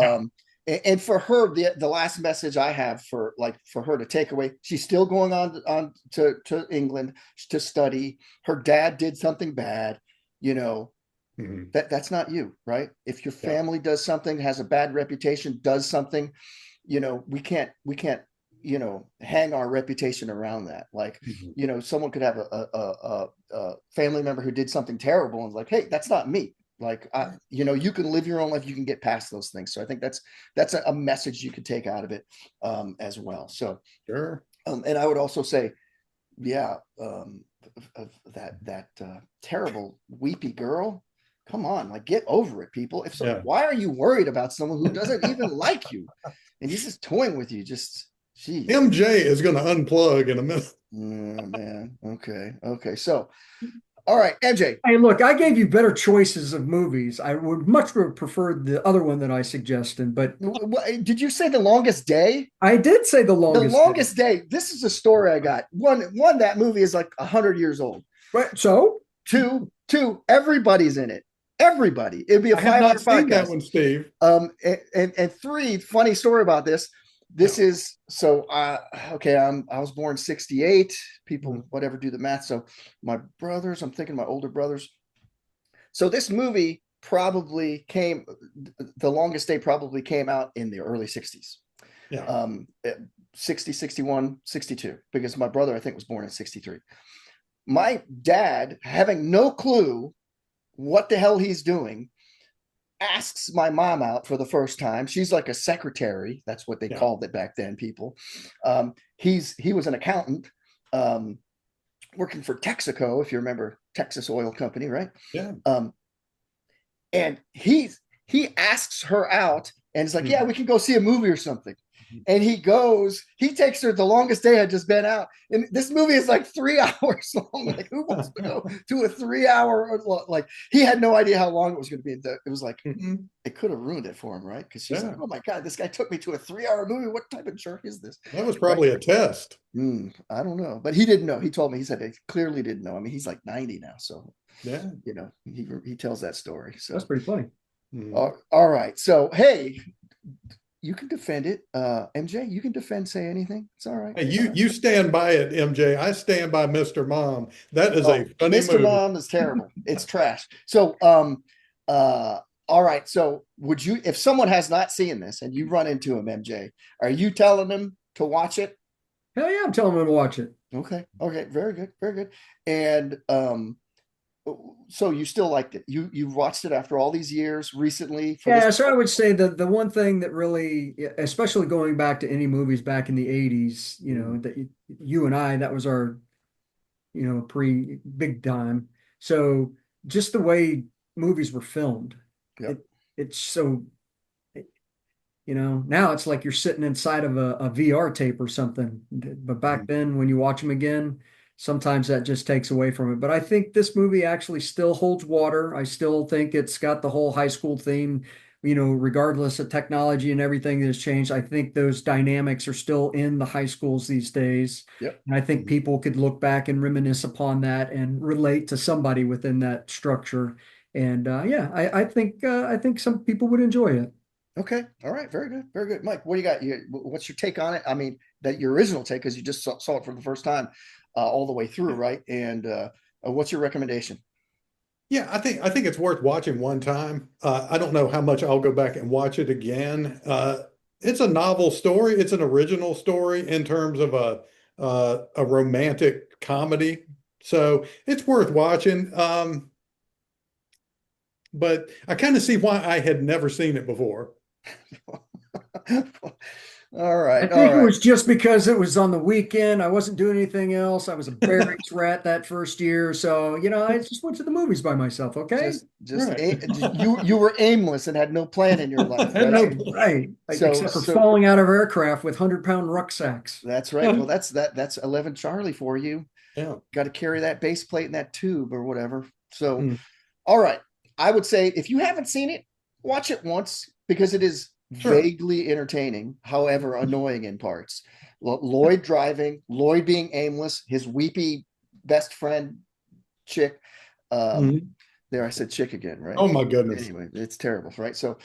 Speaker 1: and for her, the last message I have for her to take away, she's still going on to England to study. Her dad did something bad, mm-hmm. That's not you, right? If your family does something, has a bad reputation, does something, we can't hang our reputation around that. Like, mm-hmm. Someone could have a family member who did something terrible and like, hey, that's not me. Like, you can live your own life. You can get past those things. So I think that's a message you could take out of it as well. So,
Speaker 2: sure.
Speaker 1: And I would also say, that terrible weepy girl, come on, like get over it, people. If so, why are you worried about someone who doesn't even like you? And he's just toying with you. Just Jeez.
Speaker 2: MJ is going to unplug in a minute.
Speaker 1: Man. Okay. Okay. So, all right, MJ.
Speaker 3: Hey, look, I gave you better choices of movies. I would much have preferred the other one that I suggested, but
Speaker 1: Did you say The Longest Day?
Speaker 3: I did say The
Speaker 1: The
Speaker 3: Longest Day.
Speaker 1: Longest Day. This is a story I got. One, that movie is like 100 years old.
Speaker 3: Right. So,
Speaker 1: Two, everybody's in it. Everybody. It'd be a
Speaker 2: I have
Speaker 1: 5 hour
Speaker 2: not seen that
Speaker 1: podcast.
Speaker 2: one, Steve.
Speaker 1: And three, funny story about this. This is so okay. I was born 68. People, whatever, do the math. So my brothers, I'm thinking my older brothers. So this movie probably came, The Longest Day probably came out in the early 60s.
Speaker 2: Yeah.
Speaker 1: 60, 61, 62, because my brother, I think, was born in 63. My dad, having no clue what the hell he's doing, asks my mom out for the first time. She's like a secretary. That's what they called it back then, people. He was an accountant, working for Texaco, if you remember, Texas Oil Company, right?
Speaker 2: Yeah.
Speaker 1: And he asks her out and it's like, yeah, we can go see a movie or something. And he takes her. The Longest Day had just been out, and this movie is like 3 hours long. Like, who wants to go to a 3 hour? Like, he had no idea how long it was going to be. It was like, it could have ruined it for him, right? Because she's like, oh my God, this guy took me to a 3 hour movie. What type of jerk is this?
Speaker 2: That was probably a test.
Speaker 1: I don't know, but he didn't know. He told me, he said he clearly didn't know. I mean, he's like 90 now, so
Speaker 2: yeah,
Speaker 1: he tells that story. So
Speaker 3: that's pretty funny.
Speaker 1: All right, so hey. You can defend it, MJ. You can say anything. It's all right.
Speaker 2: Hey, you stand by it, MJ. I stand by Mr. Mom. That is a funny
Speaker 1: Mr.
Speaker 2: movie.
Speaker 1: Mom is terrible. It's trash. So, all right. So, would you, if someone has not seen this and you run into him, MJ, are you telling them to watch it?
Speaker 3: Hell yeah, I'm telling them to watch it.
Speaker 1: Okay. Okay. Very good. Very good. And so you still liked it. You watched it after all these years recently.
Speaker 3: So I would say that the one thing that really, especially going back to any movies back in the 80s, that you and I, that was our, pre big time. So just the way movies were filmed, it's so, now it's like you're sitting inside of a VR tape or something. But back then, when you watch them again, sometimes that just takes away from it. But I think this movie actually still holds water. I still think it's got the whole high school theme, regardless of technology and everything that has changed. I think those dynamics are still in the high schools these days.
Speaker 1: Yep.
Speaker 3: And I think people could look back and reminisce upon that and relate to somebody within that structure. And I think some people would enjoy it.
Speaker 1: Okay. All right. Very good. Very good. Mike, what do you got? What's your take on it? I mean, your original take, because you just saw it for the first time. All the way through, right? And what's your recommendation?
Speaker 2: Yeah, I think it's worth watching one time. I don't know how much I'll go back and watch it again. It's a novel story. It's an original story in terms of a romantic comedy. So it's worth watching. But I kind of see why I had never seen it before.
Speaker 1: All right.
Speaker 3: I think it was just because it was on the weekend. I wasn't doing anything else. I was a Barry's rat that first year. So, I just went to the movies by myself. Okay.
Speaker 1: You were aimless and had no plan in your life. Right.
Speaker 3: Right. Except for falling out of aircraft with 100-pound rucksacks.
Speaker 1: That's right. Well, that's 11 Charlie for you.
Speaker 2: Yeah.
Speaker 1: Got to carry that base plate in that tube or whatever. So, all right. I would say if you haven't seen it, watch it once, because it is vaguely entertaining, however annoying in parts. Lloyd driving, Lloyd being aimless, his weepy best friend chick. There, I said chick again, right?
Speaker 2: Oh my goodness.
Speaker 1: Anyway, it's terrible, right? So,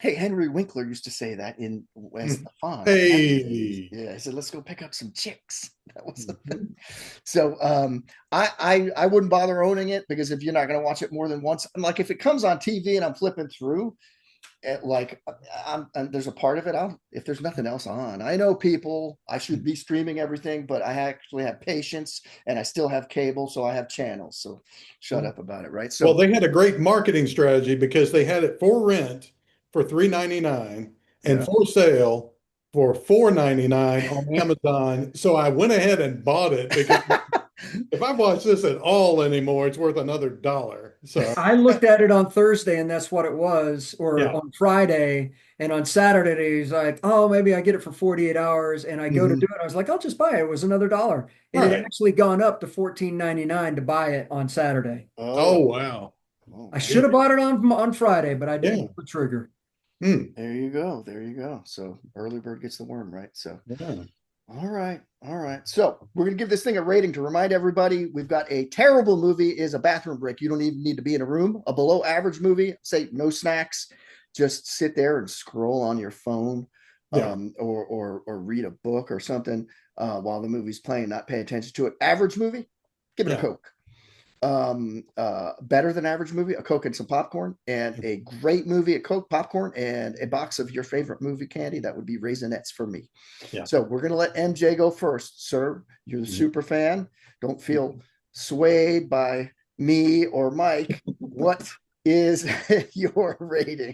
Speaker 1: hey, Henry Winkler used to say that in West the Fawn.
Speaker 2: Hey,
Speaker 1: yeah, he said, "Let's go pick up some chicks." That was the thing. So, I wouldn't bother owning it, because if you're not going to watch it more than once, like if it comes on TV and I'm flipping through, there's a part of it, if there's nothing else on. I know people, I should be streaming everything, but I actually have patience and I still have cable, so I have channels. So shut up about it, right? So,
Speaker 2: well, they had a great marketing strategy, because they had it for rent for $3.99 and for sale for $4.99 on Amazon. So I went ahead and bought it, because if I watch this at all anymore, it's worth another $1. So
Speaker 3: I looked at it on Thursday, and that's what it was, or on Friday, And on Saturday, he's like, oh, maybe I get it for 48 hours. And I go to
Speaker 2: Hmm.
Speaker 3: do it. I was like, I'll just buy it. It was another $1. It had
Speaker 2: Right.
Speaker 3: actually gone up to $14.99 to buy it on Saturday.
Speaker 2: Oh,
Speaker 1: Oh,
Speaker 2: wow.
Speaker 1: oh
Speaker 3: I
Speaker 2: Yeah.
Speaker 3: should have bought it on Friday, but I didn't
Speaker 2: Yeah.
Speaker 3: pull the trigger.
Speaker 2: Hmm.
Speaker 1: there you go. There you go. So early bird gets the worm, right? So
Speaker 2: Yeah.
Speaker 1: all right, all right. So we're gonna give this thing a rating to remind everybody. We've got a terrible movie is a bathroom break. You don't even need to be in a room. A below average movie, say no snacks, just sit there and scroll on your phone,
Speaker 2: Yeah.
Speaker 1: or read a book or something while the movie's playing. Not pay attention to it. Average movie, give it a
Speaker 2: Yeah.
Speaker 1: Coke. Better than average movie, a Coke and some popcorn, and a great movie, a Coke, popcorn, and a box of your favorite movie candy. That would be Raisinets for me.
Speaker 2: Yeah.
Speaker 1: So we're going to let MJ go first. Sir, you're the
Speaker 2: Mhm.
Speaker 1: super fan. Don't feel swayed by me or Mike. What is your rating?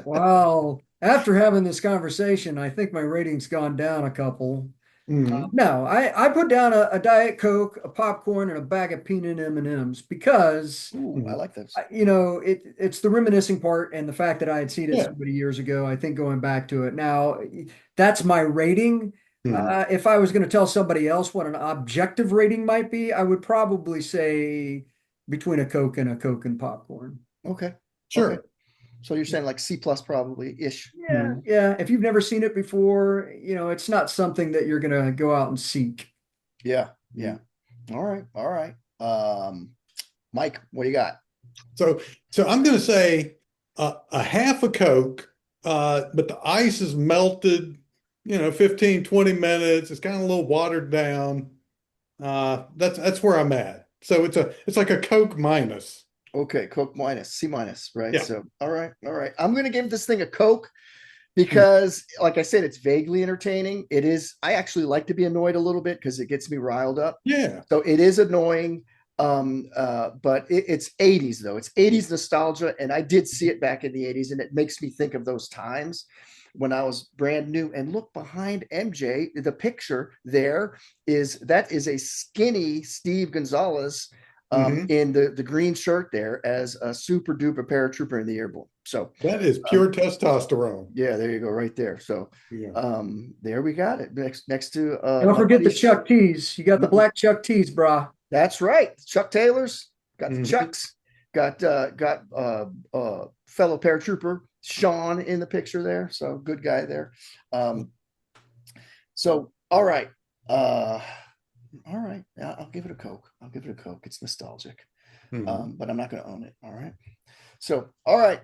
Speaker 3: Well, after having this conversation, I think my rating's gone down a couple.
Speaker 2: Mhm.
Speaker 3: No, I put down a Diet Coke, a popcorn, and a bag of peanut M&Ms because
Speaker 1: Ooh, I
Speaker 2: Mhm.
Speaker 1: like those.
Speaker 3: it's the reminiscing part and the fact that I had seen it
Speaker 2: Yeah.
Speaker 3: so many years ago. I think going back to it now, that's my rating.
Speaker 2: Mhm.
Speaker 3: If I was going to tell somebody else what an objective rating might be, I would probably say between a Coke and popcorn.
Speaker 1: Okay. Okay.
Speaker 2: Sure.
Speaker 1: So you're saying like C plus probably ish.
Speaker 3: Yeah,
Speaker 2: Mhm.
Speaker 3: yeah. If you've never seen it before, it's not something that you're going to go out and seek.
Speaker 1: Yeah. Yeah.
Speaker 2: Mhm.
Speaker 1: All right. All right. Mike, what do you got?
Speaker 2: So, so I'm going to say a half a Coke, but the ice is melted, 15, 20 minutes. It's kind of a little watered down. That's where I'm at. So it's like a Coke minus.
Speaker 1: Okay, Coke minus, C minus, right?
Speaker 2: Yeah.
Speaker 1: So, all right, all right. I'm gonna give this thing a Coke
Speaker 2: Mm.
Speaker 1: because, like I said, it's vaguely entertaining. It is. I actually like to be annoyed a little bit because it gets me riled up.
Speaker 2: Yeah.
Speaker 1: So it is annoying. But it's 80s though. It's 80s nostalgia, and I did see it back in the 80s, and it makes me think of those times when I was brand new. And look behind MJ, the picture there is a skinny Steve Gonzalez
Speaker 2: Hmm.
Speaker 1: in the green shirt there as a super duper paratrooper in the airborne. So
Speaker 2: That is
Speaker 1: um,
Speaker 2: pure testosterone.
Speaker 1: yeah, there you go, right there. So
Speaker 2: Yeah.
Speaker 1: there we got it. Next to
Speaker 3: Don't
Speaker 1: my
Speaker 3: forget the
Speaker 1: buddies.
Speaker 3: Chuck Tees. You got the black Chuck Tees, brah.
Speaker 1: That's right. Chuck Taylor's got the
Speaker 2: Hmm.
Speaker 1: Chucks, got fellow paratrooper Sean in the picture there. So good guy there. Um, so all right. All right. Yeah, I'll give it a Coke. I'll give it a Coke. It's nostalgic.
Speaker 2: Hmm.
Speaker 1: But I'm not gonna own it. All right. So all right,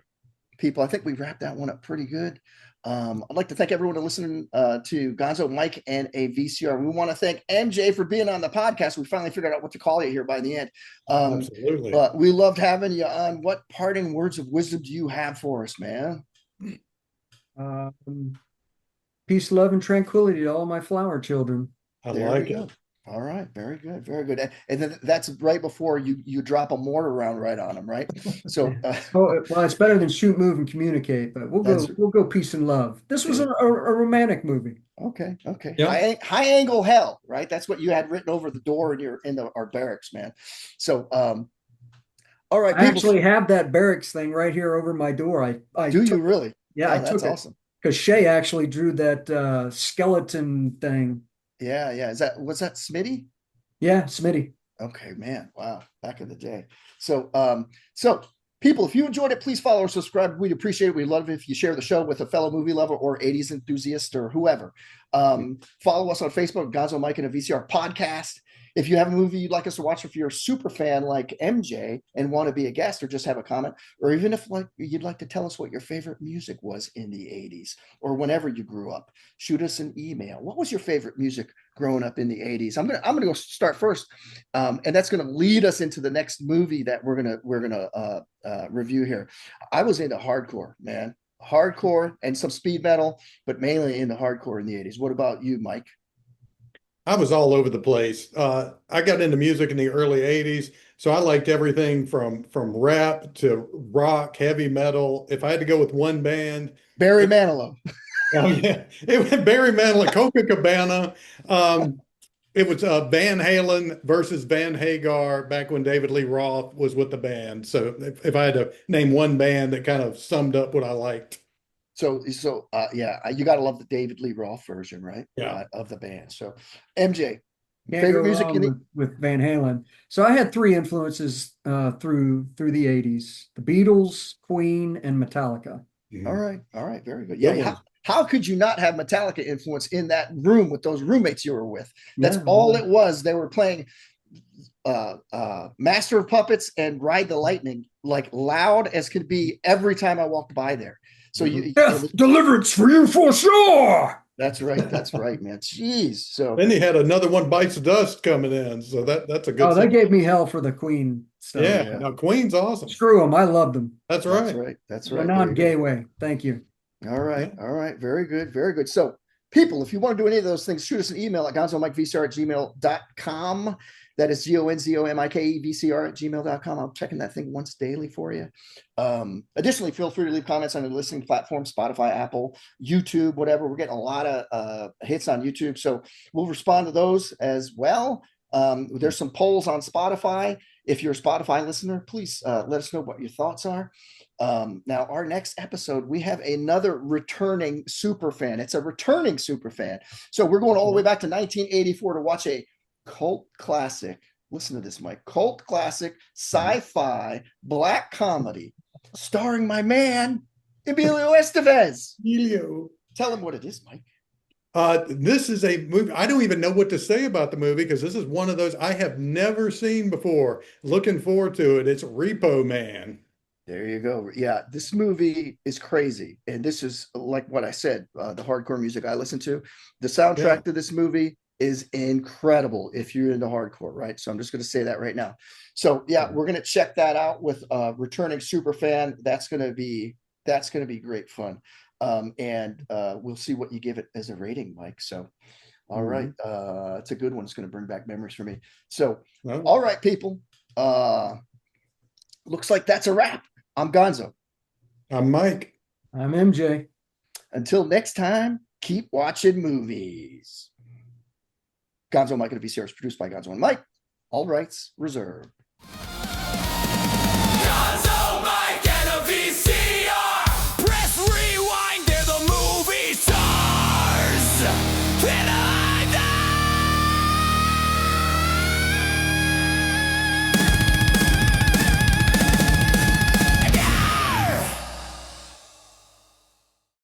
Speaker 1: people. I think we wrapped that one up pretty good. I'd like to thank everyone for listening to Gonzo, Mike, and a VCR. We want to thank MJ for being on the podcast. We finally figured out what to call you here by the end.
Speaker 2: Absolutely.
Speaker 1: But we loved having you on. What parting words of wisdom do you have for us, man?
Speaker 3: Um, Peace, love, and tranquility to all my flower children.
Speaker 2: I
Speaker 1: There we
Speaker 2: like
Speaker 1: go.
Speaker 2: it.
Speaker 1: All right, very good, very good. And then that's right before you drop a mortar round right on them, right? So
Speaker 3: Oh, well, it's better than shoot, move, and communicate, but we'll
Speaker 1: that's
Speaker 3: go we'll go peace and love. This was a romantic movie.
Speaker 1: okay. Okay,
Speaker 2: Yeah.
Speaker 1: high angle hell, right? That's what you had written over the door in our barracks, man. So all right,
Speaker 3: I
Speaker 1: people,
Speaker 3: actually have that barracks thing right here over my door. I
Speaker 1: do you
Speaker 3: took
Speaker 1: really?
Speaker 3: Yeah, I
Speaker 1: Oh, that's
Speaker 3: took it
Speaker 1: awesome.
Speaker 3: because Shay actually drew that skeleton thing.
Speaker 1: Yeah, yeah. Was that Smitty?
Speaker 3: Yeah, Smitty.
Speaker 1: Okay, man. Wow. Back in the day. So people, if you enjoyed it, please follow or subscribe. We'd appreciate it. We'd love it if you share the show with a fellow movie lover or 80s enthusiast or whoever. Follow us on Facebook, Gonzo Mike and a VCR podcast. If you have a movie you'd like us to watch, if you're a super fan like MJ and want to be a guest or just have a comment, or even if like you'd like to tell us what your favorite music was in the 80s or whenever you grew up, shoot us an email. What was your favorite music growing up in the 80s? I'm gonna go start first. And that's going to lead us into the next movie that we're gonna review here. I was into hardcore, man, hardcore and some speed metal, but mainly into hardcore in the 80s. What about you, Mike?
Speaker 2: I was all over the place. I got into music in the early 80s, so I liked everything from rap to rock, heavy metal. If I had to go with one band,
Speaker 1: Barry
Speaker 2: it,
Speaker 1: Manilow.
Speaker 2: oh yeah, it was Barry Manilow, Copacabana. It was Van Halen versus Van Hagar back when David Lee Roth was with the band. So if I had to name one band that kind of summed up what I liked.
Speaker 1: Yeah, you got to love the David Lee Roth version, right?
Speaker 2: Yeah.
Speaker 1: Of the band. So, MJ,
Speaker 3: Can't go
Speaker 1: favorite music
Speaker 3: wrong with Van Halen. So I had three influences through the 80s: the Beatles, Queen, and Metallica.
Speaker 1: All right, very good.
Speaker 2: Good
Speaker 1: Yeah,
Speaker 2: ones.
Speaker 1: how could you not have Metallica influence in that room with those roommates you were with? That's
Speaker 3: Yeah,
Speaker 1: all it was. They were playing Master of Puppets and Ride the Lightning like loud as could be every time I walked by there. So
Speaker 3: Death, deliverance for you for sure.
Speaker 1: that's right, man. Jeez. So
Speaker 2: Then he had another one bites dust coming in, so that's a good.
Speaker 3: Oh, they
Speaker 2: song.
Speaker 3: gave me hell for the Queen stuff.
Speaker 2: Yeah,
Speaker 1: Yeah.
Speaker 2: now Queen's awesome.
Speaker 3: Screw them. I loved them.
Speaker 2: That's
Speaker 1: that's
Speaker 2: right.
Speaker 1: right. That's
Speaker 3: In a
Speaker 1: right. There you go.
Speaker 3: non-gay way. Thank you.
Speaker 1: All right. All right. Very good. Very good. So, people, if you want to do any of those things, shoot us an email at gonzomikevcr@gmail.com. That is GONZOMIKEVCR@gmail.com. I'm checking that thing once daily for you. Additionally, feel free to leave comments on the listening platform, Spotify, Apple, YouTube, whatever. We're getting a lot of hits on YouTube. So we'll respond to those as well. There's some polls on Spotify. If you're a Spotify listener, please let us know what your thoughts are. Now, our next episode, we have another returning super fan. It's a returning super fan. So we're going all the way back to 1984 to watch a cult classic. Listen to this, Mike. Cult classic, sci-fi, black comedy, starring my man, Emilio Estevez.
Speaker 2: Emilio.
Speaker 1: Tell him what it is, Mike.
Speaker 2: This is a movie. I don't even know what to say about the movie because this is one of those I have never seen before. Looking forward to it. It's Repo Man.
Speaker 1: There you go. Yeah, this movie is crazy. And this is like what I said, the hardcore music I listen to. The soundtrack to this movie is incredible if you're into hardcore, right? So I'm just going to say that right now. So yeah, we're going to check that out with returning super fan. That's going to be great fun. And we'll see what you give it as a rating, Mike. So all right. It's a good one. It's going to bring back memories for me. So all right, people. Looks like that's a wrap. I'm Gonzo.
Speaker 2: I'm Mike.
Speaker 3: I'm MJ.
Speaker 1: Until next time, keep watching movies. Gonzo Mike and a VCR is produced by Gonzo and Mike. All rights reserved.
Speaker 4: Gonzo, Mike, and a VCR. Press rewind, they're the movie stars. And